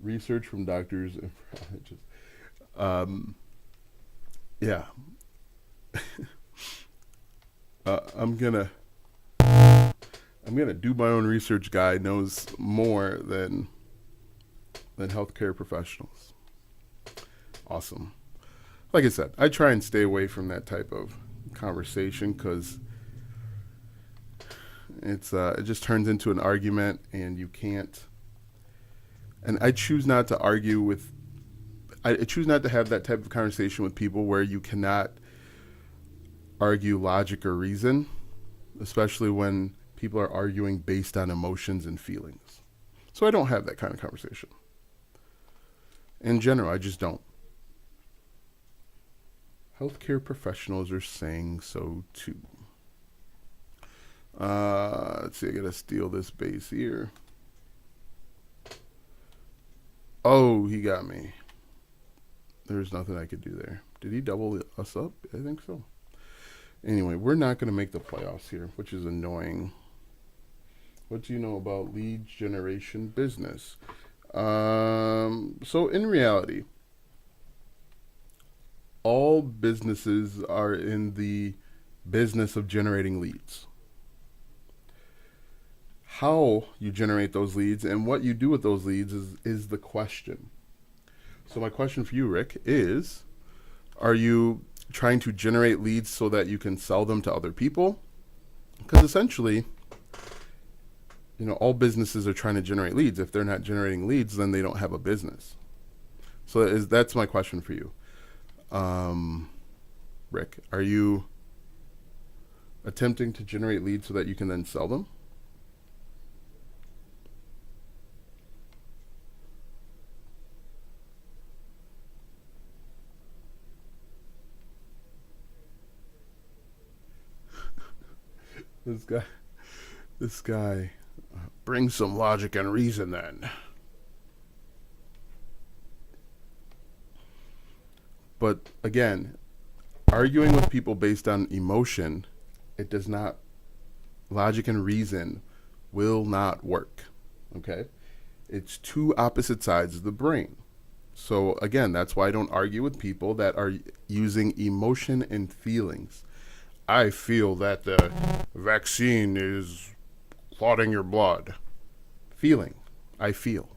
Research from doctors and yeah. I'm gonna do my own research guy knows more than healthcare professionals. Awesome. Like I said, I try and stay away from that type of conversation because it just turns into an argument, and you can't. And I choose not to argue with. I choose not to have that type of conversation with people where you cannot argue logic or reason, especially when people are arguing based on emotions and feelings. So I don't have that kind of conversation. In general, I just don't. Healthcare professionals are saying so too. Let's see, I gotta steal this base here. Oh, he got me. There's nothing I could do there. Did he double us up? I think so. Anyway, we're not going to make the playoffs here, which is annoying. What do you know about lead generation business? So in reality, all businesses are in the business of generating leads. How you generate those leads and what you do with those leads is the question. So my question for you, Rick, is, are you trying to generate leads so that you can sell them to other people? Because essentially, all businesses are trying to generate leads. If they're not generating leads, then they don't have a business. So that's my question for you. Rick, are you attempting to generate leads so that you can then sell them? This guy, bring some logic and reason then. But again, arguing with people based on emotion, it does not, logic and reason will not work. Okay? It's two opposite sides of the brain. So again, that's why I don't argue with people that are using emotion and feelings. I feel that the vaccine is clotting your blood. Feeling. I feel.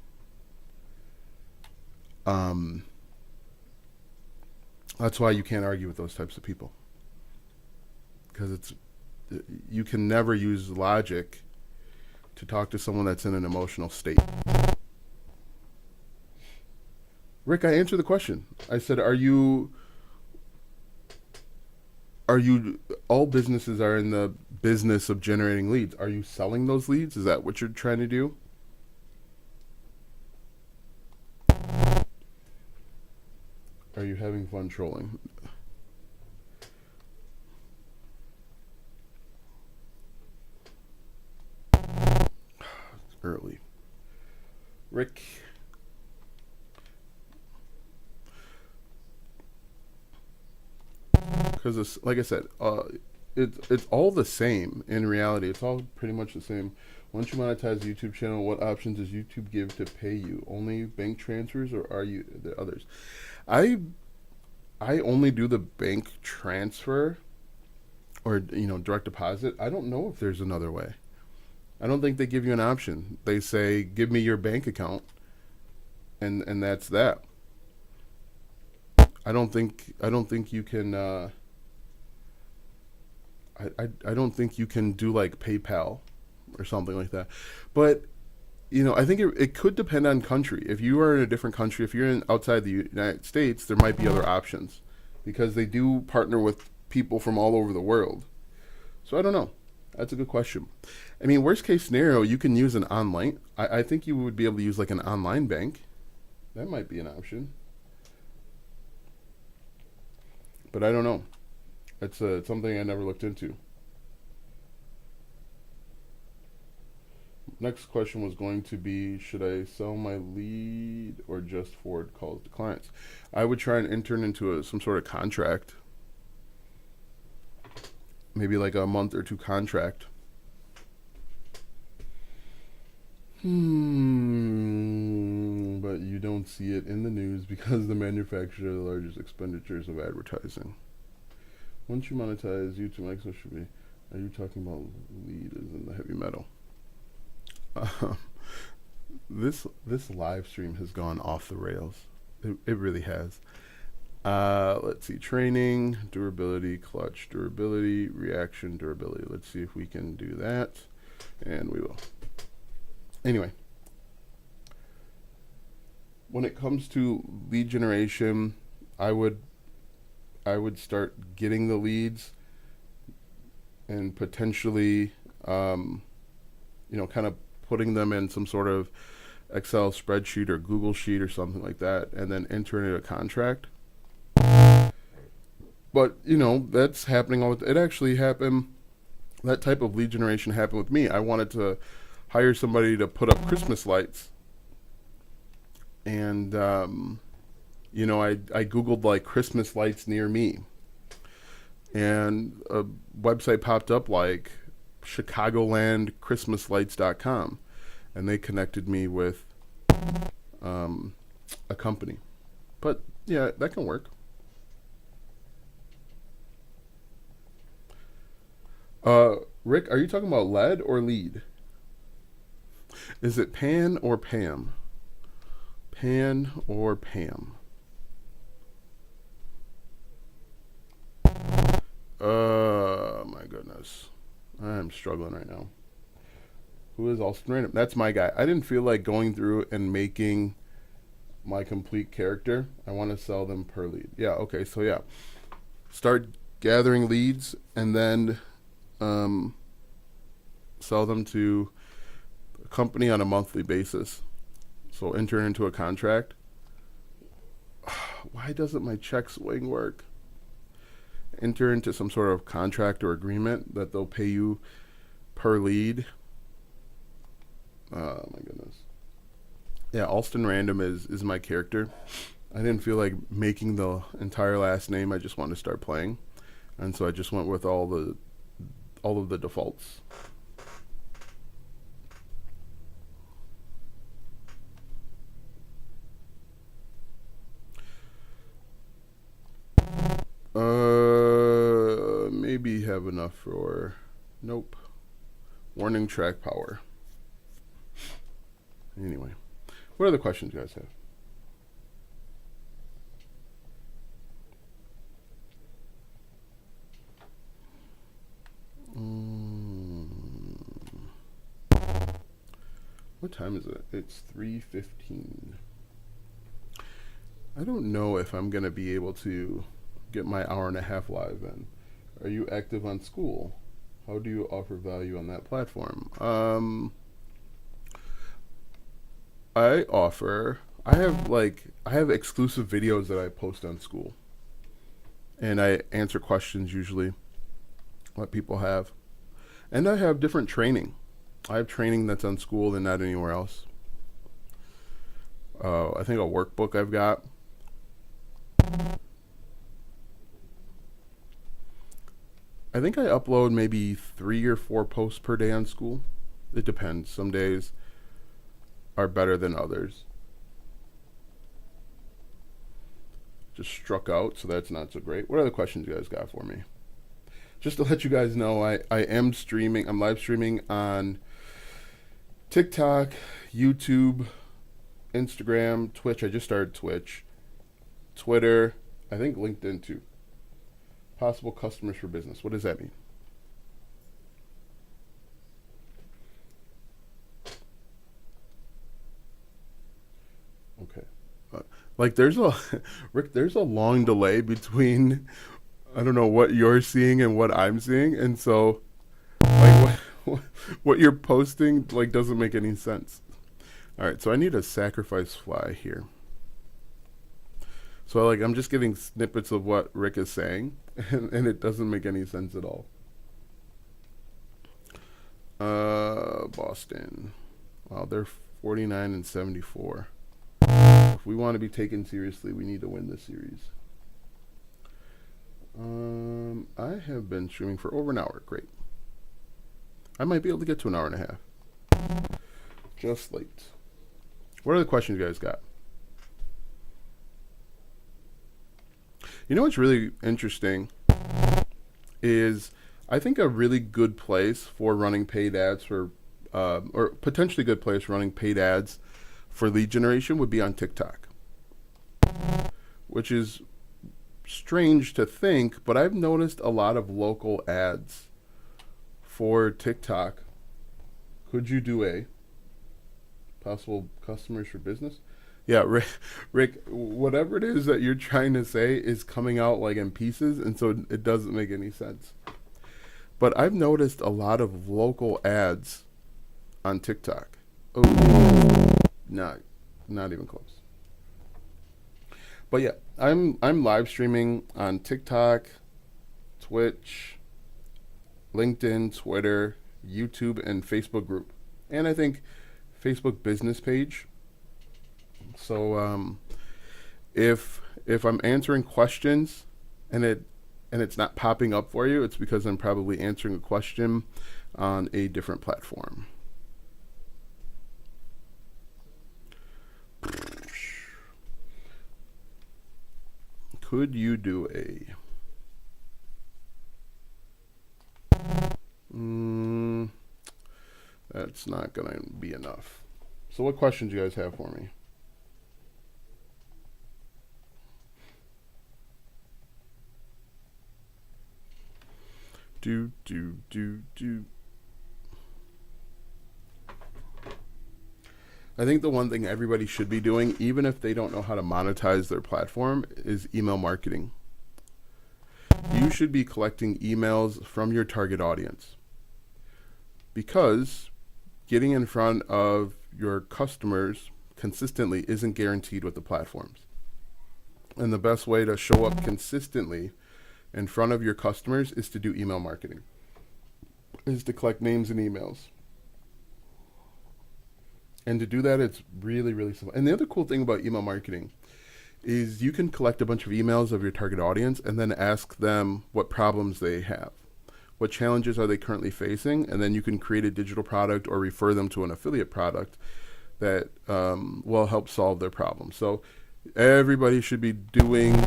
That's why you can't argue with those types of people. Because you can never use logic to talk to someone that's in an emotional state. Rick, I answered the question. I said, are you all businesses are in the business of generating leads. Are you selling those leads? Is that what you're trying to do? Are you having fun trolling? It's early. Rick. Because, like I said, it's all the same in reality. It's all pretty much the same. Once you monetize the YouTube channel, what options does YouTube give to pay you? Only bank transfers, or are you the others? I only do the bank transfer or direct deposit. I don't know if there's another way. I don't think they give you an option. They say, "Give me your bank account," and that's that. I don't think you can. I don't think you can do like PayPal or something like that. But I think it could depend on country. If you are in a different country, if you're outside the United States, there might be other options because they do partner with people from all over the world. So I don't know. That's a good question. I mean, worst case scenario, you can use an online. I think you would be able to use like an online bank. That might be an option. But I don't know. It's something I never looked into. Next question was going to be, should I sell my lead or just forward calls to clients? I would try and enter into some sort of contract. Maybe like a month or two contract. But you don't see it in the news because the manufacturer the largest expenditures of advertising. Once you monetize, YouTube Microsoft should be. Are you talking about lead as in the heavy metal? This live stream has gone off the rails. It really has. Let's see. Training, durability, clutch, durability, reaction, durability. Let's see if we can do that. And we will. Anyway. When it comes to lead generation, I would start getting the leads and potentially, kind of putting them in some sort of Excel spreadsheet or Google sheet or something like that, and then enter into a contract. But, that's happening it actually happened, that type of lead generation happened with me. I wanted to hire somebody to put up Christmas lights. And I Googled like Christmas lights near me, and a website popped up like chicagolandchristmaslights.com, and they connected me with um, a company. But yeah, that can work. Uh, Rick, are you talking about lead or lead? Is it Pan or Pam? Pan or Pam? My goodness. I'm struggling right now. Who is Alston Random? That's my guy. I didn't feel like going through and making my complete character. I want to sell them per lead. Yeah, okay, so yeah. Start gathering leads and then um, sell them to a company on a monthly basis. So enter into a contract. Why doesn't my check swing work? Enter into some sort of contract or agreement that they'll pay you per lead. Oh my goodness. Yeah, Alston Random is my character. I didn't feel like making the entire last name. I just wanted to start playing, and so I just went with all of the defaults. Maybe have enough for. Nope. Warning track power. Anyway, what other questions you guys have? What time is it? It's 3:15. I don't know if I'm gonna be able to get my hour and a half live in. Are you active on school? How do you offer value on that platform? I offer. I have exclusive videos that I post on school, and I answer questions usually what people have, and I have different training. I have training that's on school and not anywhere else. I think a workbook I've got. I think I upload maybe 3 or 4 posts per day on school. It depends. Some days are better than others. Just struck out, so that's not so great. What other questions you guys got for me? Just to let you guys know, I am streaming. I'm live streaming on TikTok, YouTube, Instagram, Twitch. I just started Twitch, Twitter, I think LinkedIn too. Possible customers for business. What does that mean? Okay. Like there's a Rick, there's a long delay between I don't know what you're seeing and what I'm seeing, and so like what you're posting like doesn't make any sense. All right, so I need a sacrifice fly here. So like I'm just getting snippets of what Rick is saying, and it doesn't make any sense at all. Boston. Wow, they're 49-74. If we want to be taken seriously, we need to win this series. I have been streaming for over an hour. Great. I might be able to get to an hour and a half. Just late. What are the questions you guys got? You know what's really interesting is I think a really good place for running paid ads for, or potentially good place for running paid ads for lead generation would be on TikTok, which is strange to think, but I've noticed a lot of local ads for TikTok. Could you do a possible customers for business? Yeah, Rick, whatever it is that you're trying to say is coming out like in pieces, and so it doesn't make any sense. But I've noticed a lot of local ads on TikTok. Oh, not even close. But yeah, I'm live streaming on TikTok, Twitch, LinkedIn, Twitter, YouTube, and Facebook group, and I think Facebook business page. So If I'm answering questions and it's not popping up for you, it's because I'm probably answering a question on a different platform. Could you do a that's not gonna be enough. So what questions do you guys have for me? Do. I think the one thing everybody should be doing, even if they don't know how to monetize their platform, is email marketing. You should be collecting emails from your target audience, because getting in front of your customers consistently isn't guaranteed with the platforms. And the best way to show up consistently in front of your customers is to do email marketing, is to collect names and emails. And to do that, it's really, really simple. And the other cool thing about email marketing is you can collect a bunch of emails of your target audience and then ask them what problems they have. What challenges are they currently facing? And then you can create a digital product or refer them to an affiliate product that will help solve their problem. So everybody should be doing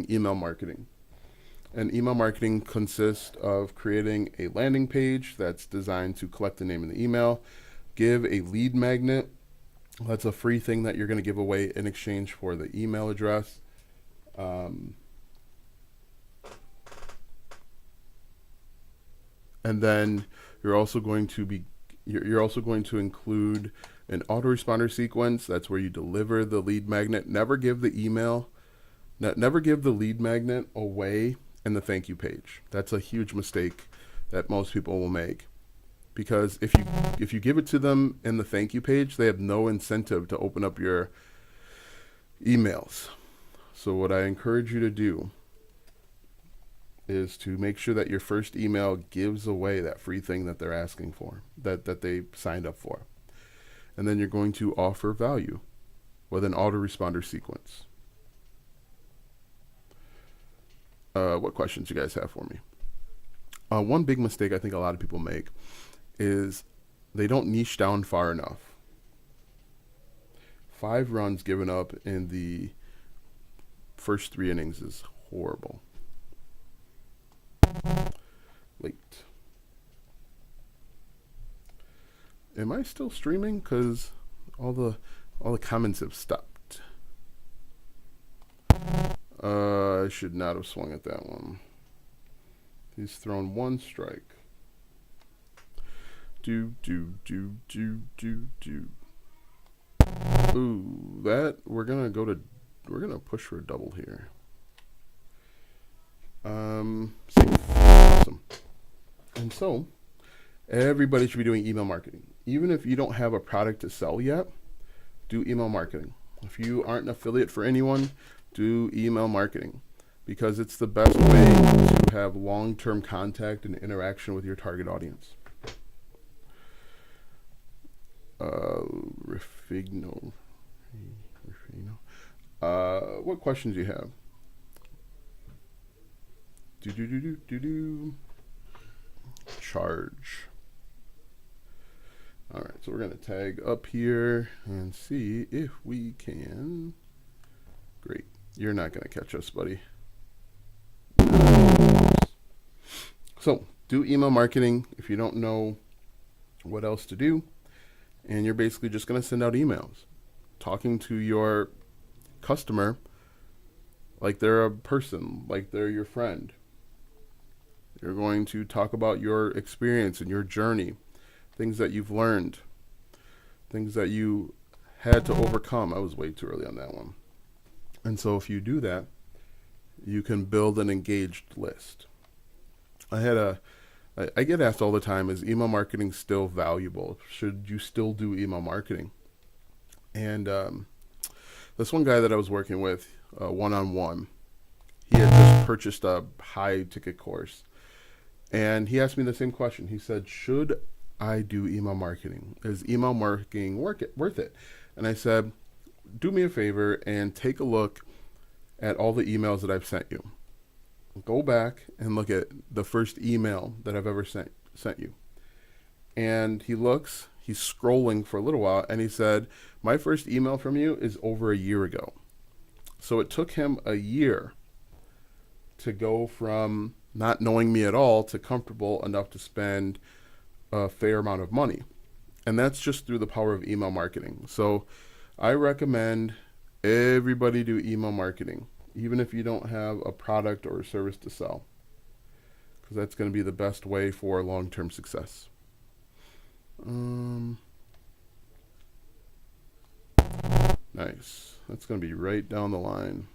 email marketing. And email marketing consists of creating a landing page that's designed to collect the name and the email, give a lead magnet. That's a free thing that you're going to give away in exchange for the email address. And then you're also going to include an autoresponder sequence. That's where you deliver the lead magnet. Never give the lead magnet away in the thank you page. That's a huge mistake that most people will make, because if you give it to them in the thank you page, they have no incentive to open up your emails. So what I encourage you to do is to make sure that your first email gives away that free thing that they're asking for, that they signed up for. And then you're going to offer value with an autoresponder sequence. What questions you guys have for me? One big mistake I think a lot of people make is they don't niche down far enough. 5 runs given up in the first 3 innings is horrible. Late. Am I still streaming? Because all the comments have stopped. I should not have swung at that one. He's thrown 1 strike. Ooh, that we're gonna push for a double here. Awesome. And so everybody should be doing email marketing. Even if you don't have a product to sell yet, do email marketing. If you aren't an affiliate for anyone, do email marketing, because it's the best way to have long-term contact and interaction with your target audience. Rufino. What questions do you have? Charge. All right, so we're going to tag up here and see if we can. Great. You're not going to catch us, buddy. So do email marketing if you don't know what else to do. And you're basically just going to send out emails talking to your customer like they're a person, like they're your friend. You're going to talk about your experience and your journey, things that you've learned, things that you had to overcome. I was way too early on that one. And so if you do that, you can build an engaged list. I get asked all the time, is email marketing still valuable? Should you still do email marketing? And this one guy that I was working with one-on-one, he had just purchased a high ticket course. And he asked me the same question. He said, should I do email marketing? Is email marketing worth it? And I said, do me a favor and take a look at all the emails that I've sent you. Go back and look at the first email that I've ever sent you. And he's scrolling for a little while, and he said, my first email from you is over a year ago. So it took him a year to go from not knowing me at all to comfortable enough to spend a fair amount of money. And that's just through the power of email marketing. So I recommend everybody do email marketing, even if you don't have a product or a service to sell, because that's going to be the best way for long-term success. Nice. That's going to be right down the line.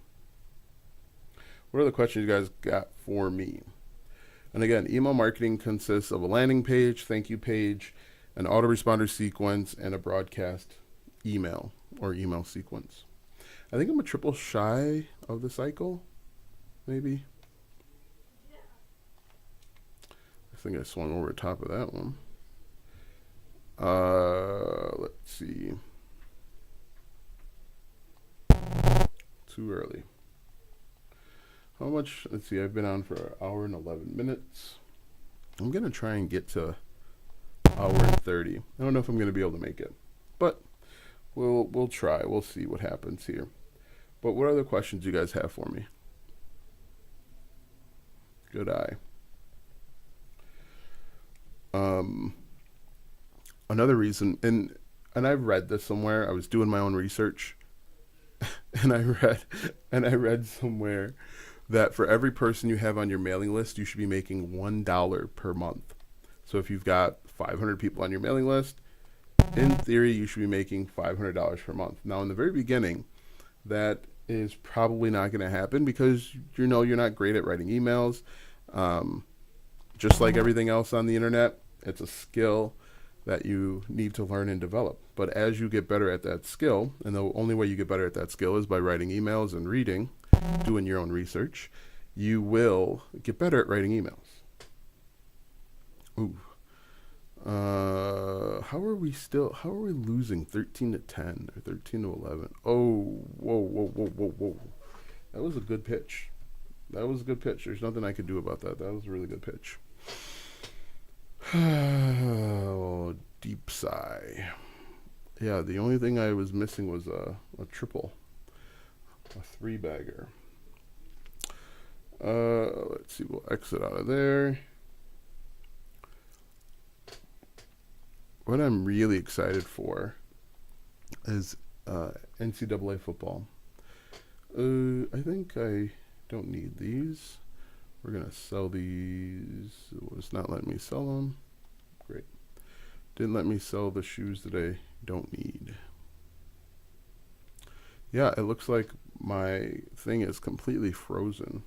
What other questions you guys got for me? And again, email marketing consists of a landing page, thank you page, an autoresponder sequence, and a broadcast email or email sequence. I think I'm a triple shy of the cycle, maybe. I think I swung over top of that one. Let's see. Too early. How much? Let's see. I've been on for an hour and 11 minutes. I'm gonna try and get to hour and 30. I don't know if I'm gonna be able to make it, but we'll try. We'll see what happens here. But what other questions do you guys have for me? Good eye. Another reason, and I've read this somewhere. I was doing my own research, and I read somewhere that for every person you have on your mailing list, you should be making $1 per month. So if you've got 500 people on your mailing list, in theory, you should be making $500 per month. Now, in the very beginning, that is probably not going to happen because you're not great at writing emails. Just like everything else on the internet, it's a skill that you need to learn and develop. But as you get better at that skill, and the only way you get better at that skill is by writing emails and reading, doing your own research, you will get better at writing emails. Ooh. How are we losing 13 to 10 or 13 to 11? Oh, whoa. That was a good pitch. There's nothing I could do about that. That was a really good pitch. Oh, deep sigh. Yeah, the only thing I was missing was a triple. A three-bagger. Let's see. We'll exit out of there. What I'm really excited for is NCAA football. I think I don't need these. We're going to sell these. It's not letting me sell them. Great. Didn't let me sell the shoes that I don't need. Yeah, it looks like my thing is completely frozen.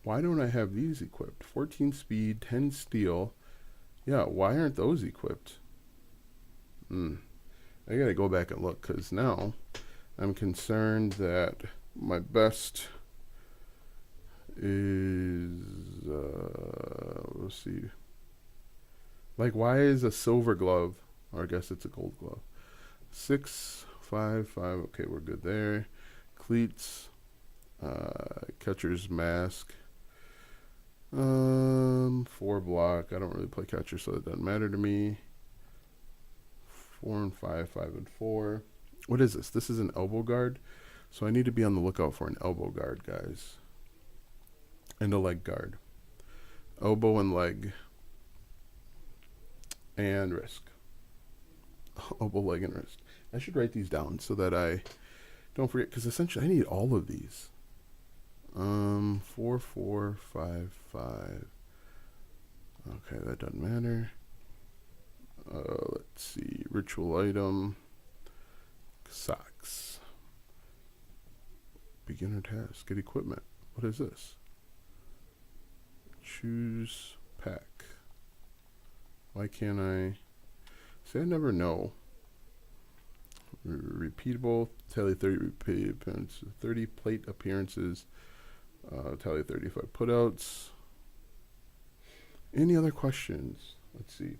Why don't I have these equipped? 14 speed, 10 steel. Yeah, why aren't those equipped? I gotta go back and look, because now I'm concerned that my best is, let's see. Like, why is a silver glove, or I guess it's a gold glove, 655, okay, we're good there. Cleats, catcher's mask, 4 block. I don't really play catcher, so it doesn't matter to me. 4 and 5, 5 and 4. What is this? This is an elbow guard, so I need to be on the lookout for an elbow guard, guys, and a leg guard. Elbow and leg and wrist. Elbow, leg, and wrist. I should write these down so that I don't forget, because essentially I need all of these. 4, 4, 5, 5. Okay, that doesn't matter. Let's see. Ritual item. Socks. Beginner task. Get equipment. What is this? Choose pack. Why can't I? See, I never know. Repeatable. Tally 30 plate appearances. Tally 35 putouts. Any other questions? Let's see.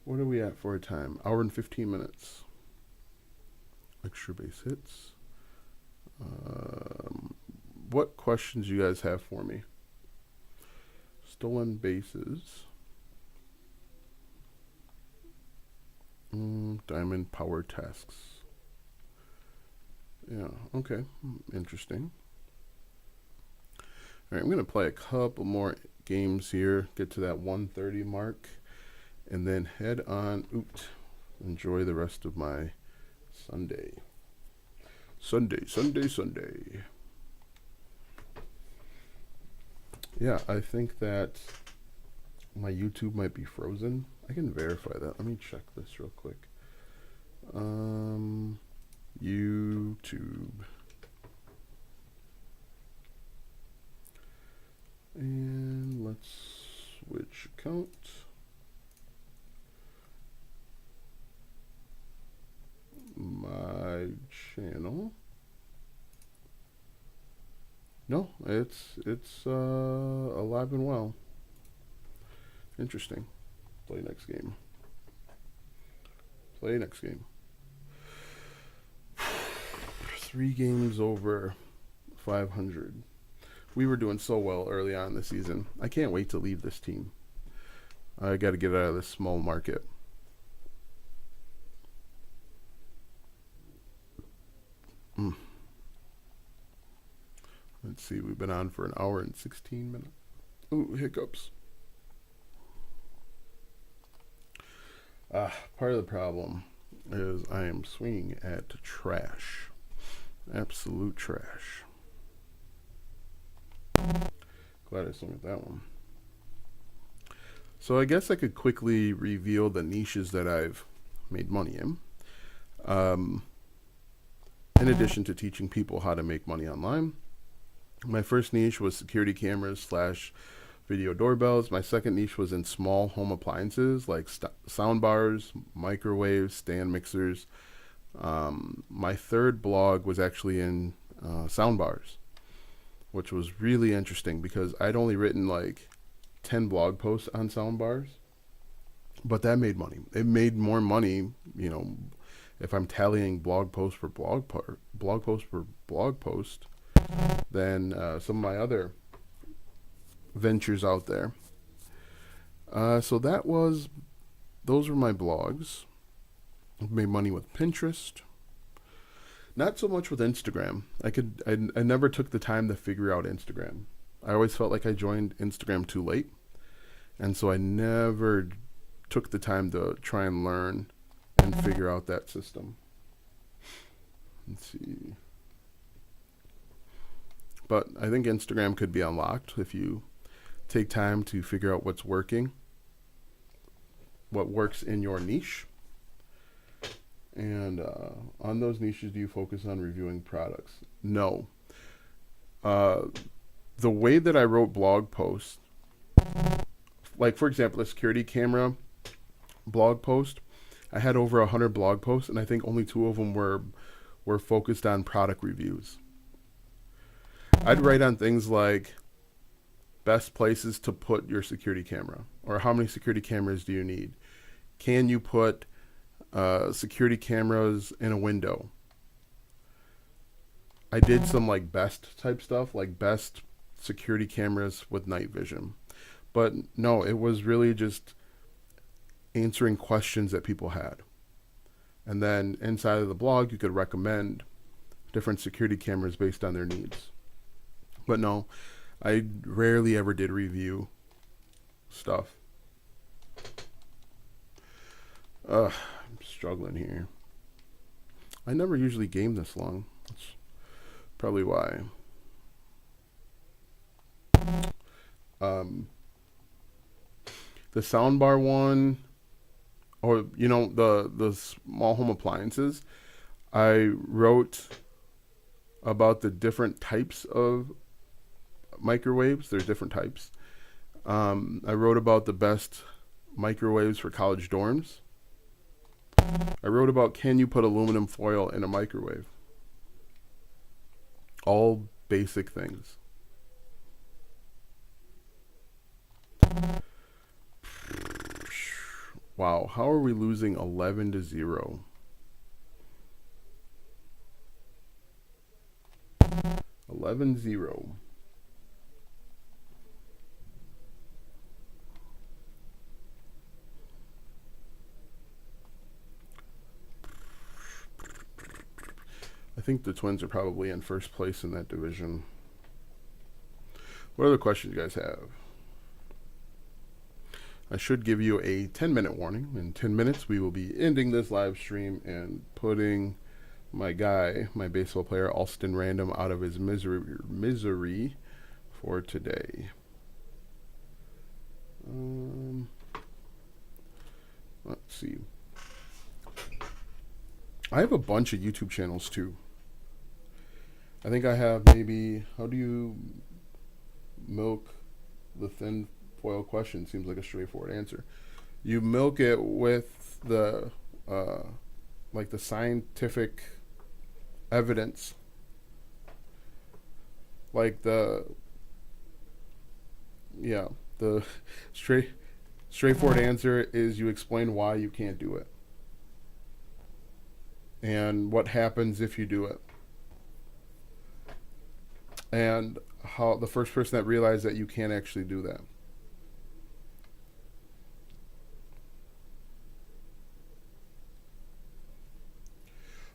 What are we at for a time? Hour and 15 minutes. Extra base hits. What questions do you guys have for me? Stolen bases. Diamond power tasks. Yeah, okay. Interesting. All right, I'm going to play a couple more games here, get to that 1:30 mark, and then head on out. Enjoy the rest of my Sunday. Sunday. Yeah, I think that my YouTube might be frozen. I can verify that. Let me check this real quick. YouTube. And let's switch account. My channel. No, it's alive and well. Interesting. Play next game. 3 games over 500. We were doing so well early on in the season. I can't wait to leave this team. I got to get out of this small market. Let's see, we've been on for an hour and 16 minutes. Ooh, hiccups. Part of the problem is I am swinging at trash. Absolute trash. Glad I swung at that one. So I guess I could quickly reveal the niches that I've made money in. In addition to teaching people how to make money online. My first niche was security cameras / video doorbells. My second niche was in small home appliances like sound bars, microwaves, stand mixers. My third blog was actually in sound bars, which was really interesting because I'd only written like 10 blog posts on sound bars, but that made money. It made more money, if I'm tallying blog post for blog post than some of my other ventures out there. So those were my blogs. I've made money with Pinterest. Not so much with Instagram. I never took the time to figure out Instagram. I always felt like I joined Instagram too late. And so I never took the time to try and learn and figure out that system. Let's see. But I think Instagram could be unlocked if you take time to figure out what's working, what works in your niche. And on those niches, do you focus on reviewing products? No. The way that I wrote blog posts, like for example, a security camera blog post, I had over 100 blog posts, and I think only 2 of them were focused on product reviews. I'd write on things like best places to put your security camera, or how many security cameras do you need? Can you put security cameras in a window? I did some like best type stuff, like best security cameras with night vision. But no, it was really just answering questions that people had. And then inside of the blog, you could recommend different security cameras based on their needs. But no, I rarely ever did review stuff. I'm struggling here. I never usually game this long. That's probably why. The soundbar one, or the small home appliances, I wrote about the different types of microwaves. There's different types. I wrote about the best microwaves for college dorms. I wrote about, can you put aluminum foil in a microwave? All basic things. Wow, how are we losing 11-0? 11-0. I think the Twins are probably in first place in that division. What other questions you guys have? I should give you a 10-minute warning. In 10 minutes, we will be ending this live stream and putting my guy, my baseball player, Alston Random, out of his misery for today. Let's see. I have a bunch of YouTube channels too. I think I have maybe, how do you milk the thin foil question? Seems like a straightforward answer. You milk it with the like the scientific evidence. Like the straightforward answer is you explain why you can't do it and what happens if you do it, and how the first person that realized that you can't actually do that.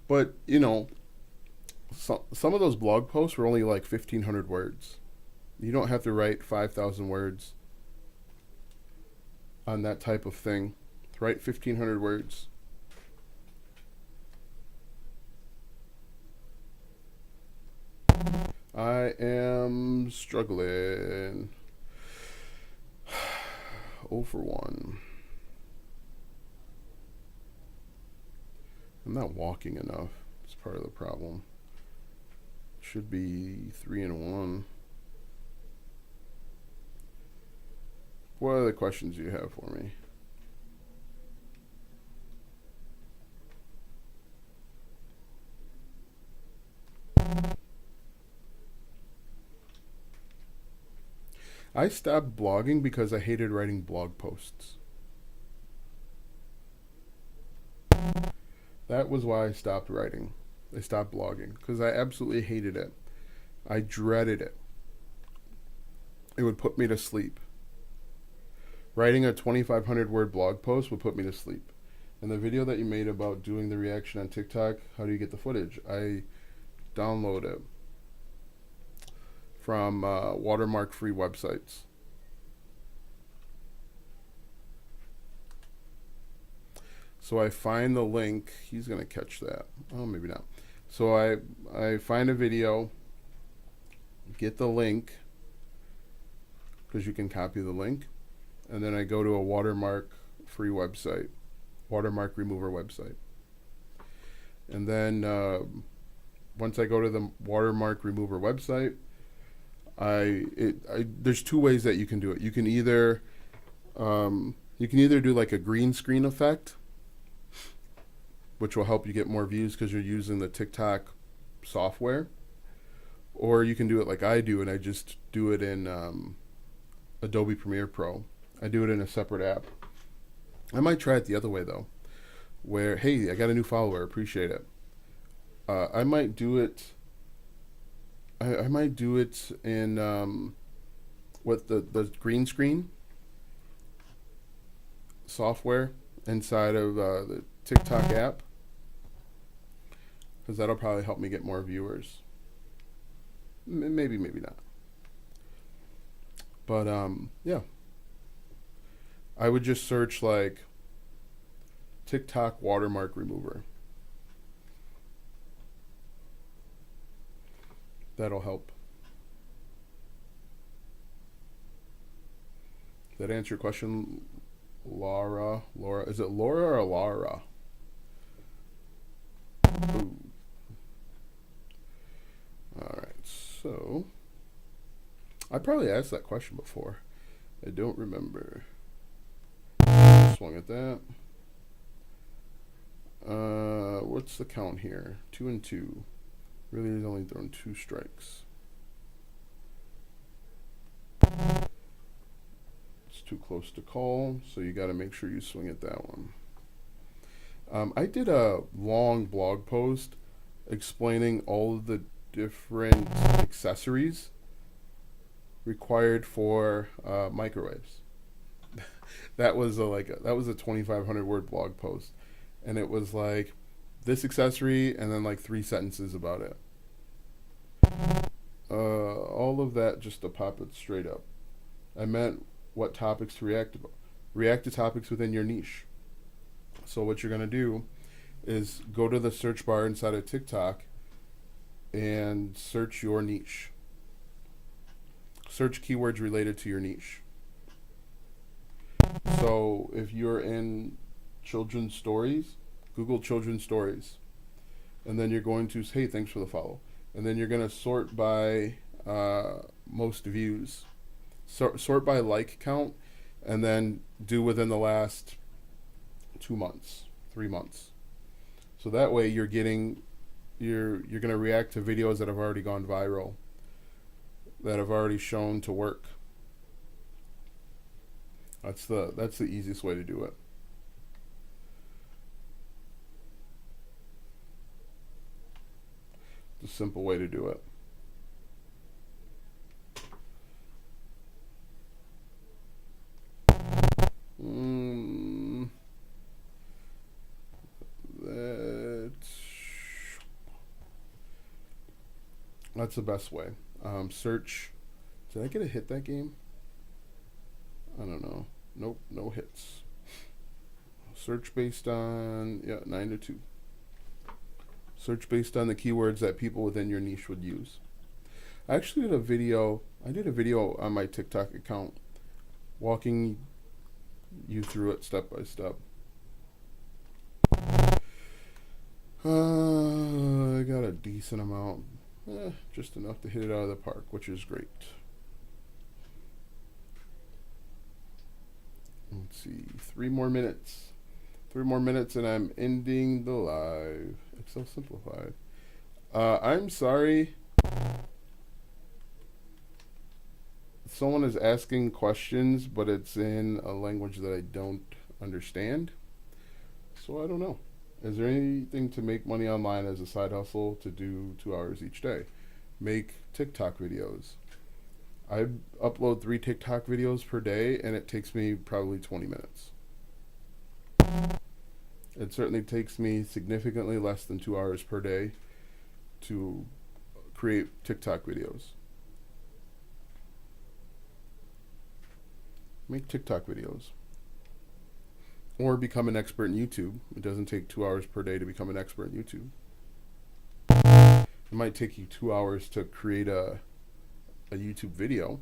But, you know, some of those blog posts were only like 1,500 words. You don't have to write 5,000 words on that type of thing. Write 1,500 words. I am struggling. 0 for 1. I'm not walking enough. It's part of the problem. Should be 3 and 1. What other questions do you have for me? I stopped blogging because I hated writing blog posts. That was why I stopped writing. I stopped blogging because I absolutely hated it. I dreaded it. It would put me to sleep. Writing a 2,500 word blog post would put me to sleep. And the video that you made about doing the reaction on TikTok, how do you get the footage? I download it from watermark free websites. So I find the link. He's going to catch that. Oh, maybe not. So I find a video, get the link, because you can copy the link, and then I go to a watermark free website, watermark remover website. And then once I go to the watermark remover website, there's two ways that you can do it. You can either do like a green screen effect, which will help you get more views because you're using the TikTok software, or you can do it like I do, and I just do it in Adobe Premiere Pro. I do it in a separate app. I might try it the other way though, where, hey, I got a new follower, appreciate it. I might do it. I might do it in with the green screen software inside of the TikTok app, because that'll probably help me get more viewers. Maybe not. But yeah, I would just search like TikTok watermark remover. That'll help. Did that answer your question, Laura? Is it Laura or Lara? Ooh. All right, so I probably asked that question before. I don't remember. Swung at that. What's the count here? 2 and 2. Really, he's only thrown 2 strikes. Let's too close to call, so you got to make sure you swing at that one. I did a long blog post explaining all of the different accessories required for microwaves. That was a 2,500 word blog post, and it was like this accessory and then like 3 sentences about it. All of that just to pop it straight up. I meant what topics to react to topics within your niche. So what you're gonna do is go to the search bar inside of TikTok and search your niche. Search keywords related to your niche. So if you're in children's stories, Google children's stories. And then you're going to say, hey, thanks for the follow. And then you're going to sort by most views. Sort by like count, and then do within the last 2 months, 3 months. So that way you're going to react to videos that have already gone viral, that have already shown to work. That's the easiest way to do it. It's a simple way to do it. That's the best way. Search. Did I get a hit that game? I don't know. Nope, no hits. Search based on 9-2. Search based on the keywords that people within your niche would use. I actually did a video. I did a video on my TikTok account, walking you through it step by step. I got a decent amount, just enough to hit it out of the park, which is great. Let's see, 3 more minutes. 3 more minutes and I'm ending the live. Excel simplified. I'm sorry. Someone is asking questions, but it's in a language that I don't understand. So I don't know. Is there anything to make money online as a side hustle to do 2 hours each day? Make TikTok videos. I upload 3 TikTok videos per day, and it takes me probably 20 minutes. It certainly takes me significantly less than 2 hours per day to create TikTok videos. Make TikTok videos. Or become an expert in YouTube. It doesn't take 2 hours per day to become an expert in YouTube. It might take you 2 hours to create a YouTube video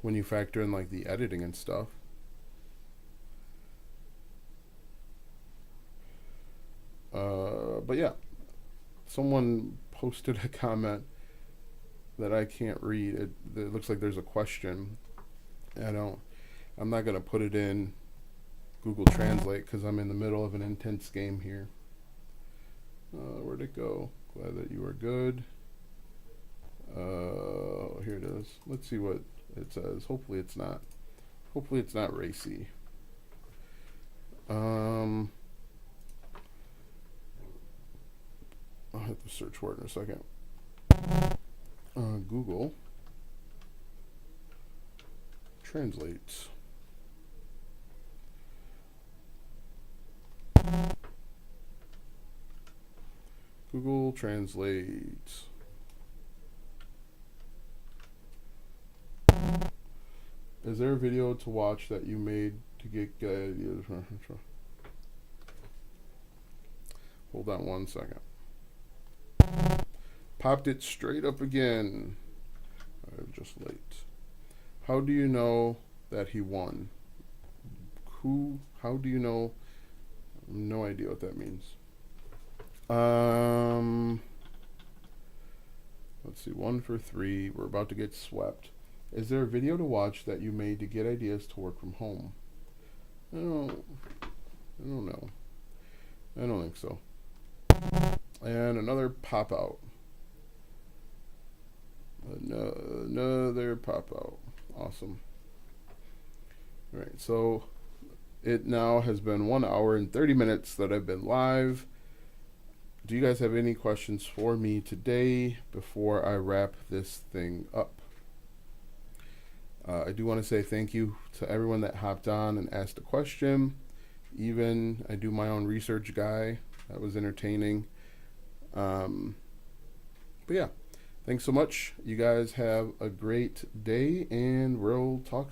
when you factor in like the editing and stuff. But yeah, someone posted a comment that I can't read. It looks like there's a question. I'm not gonna put it in Google Translate because I'm in the middle of an intense game here. Where'd it go? Glad that you are good. Here it is. Let's see what it says. Hopefully it's not racy. I'll hit the search word in a second. Google Translate. Google Translate. Is there a video to watch that you made to get good ideas? Hold on 1 second. Popped it straight up again. I'm just late. How do you know that he won? How do you know? No idea what that means. Let's see, 1 for 3. We're about to get swept. Is there a video to watch that you made to get ideas to work from home? I don't know. I don't think so. And another pop out. Another pop out. Awesome. All right, so it now has been 1 hour and 30 minutes that I've been live. Do you guys have any questions for me today before I wrap this thing up? I do want to say thank you to everyone that hopped on and asked a question. Even I do my own research guy. That was entertaining. But yeah, thanks so much. You guys have a great day, and we'll talk soon.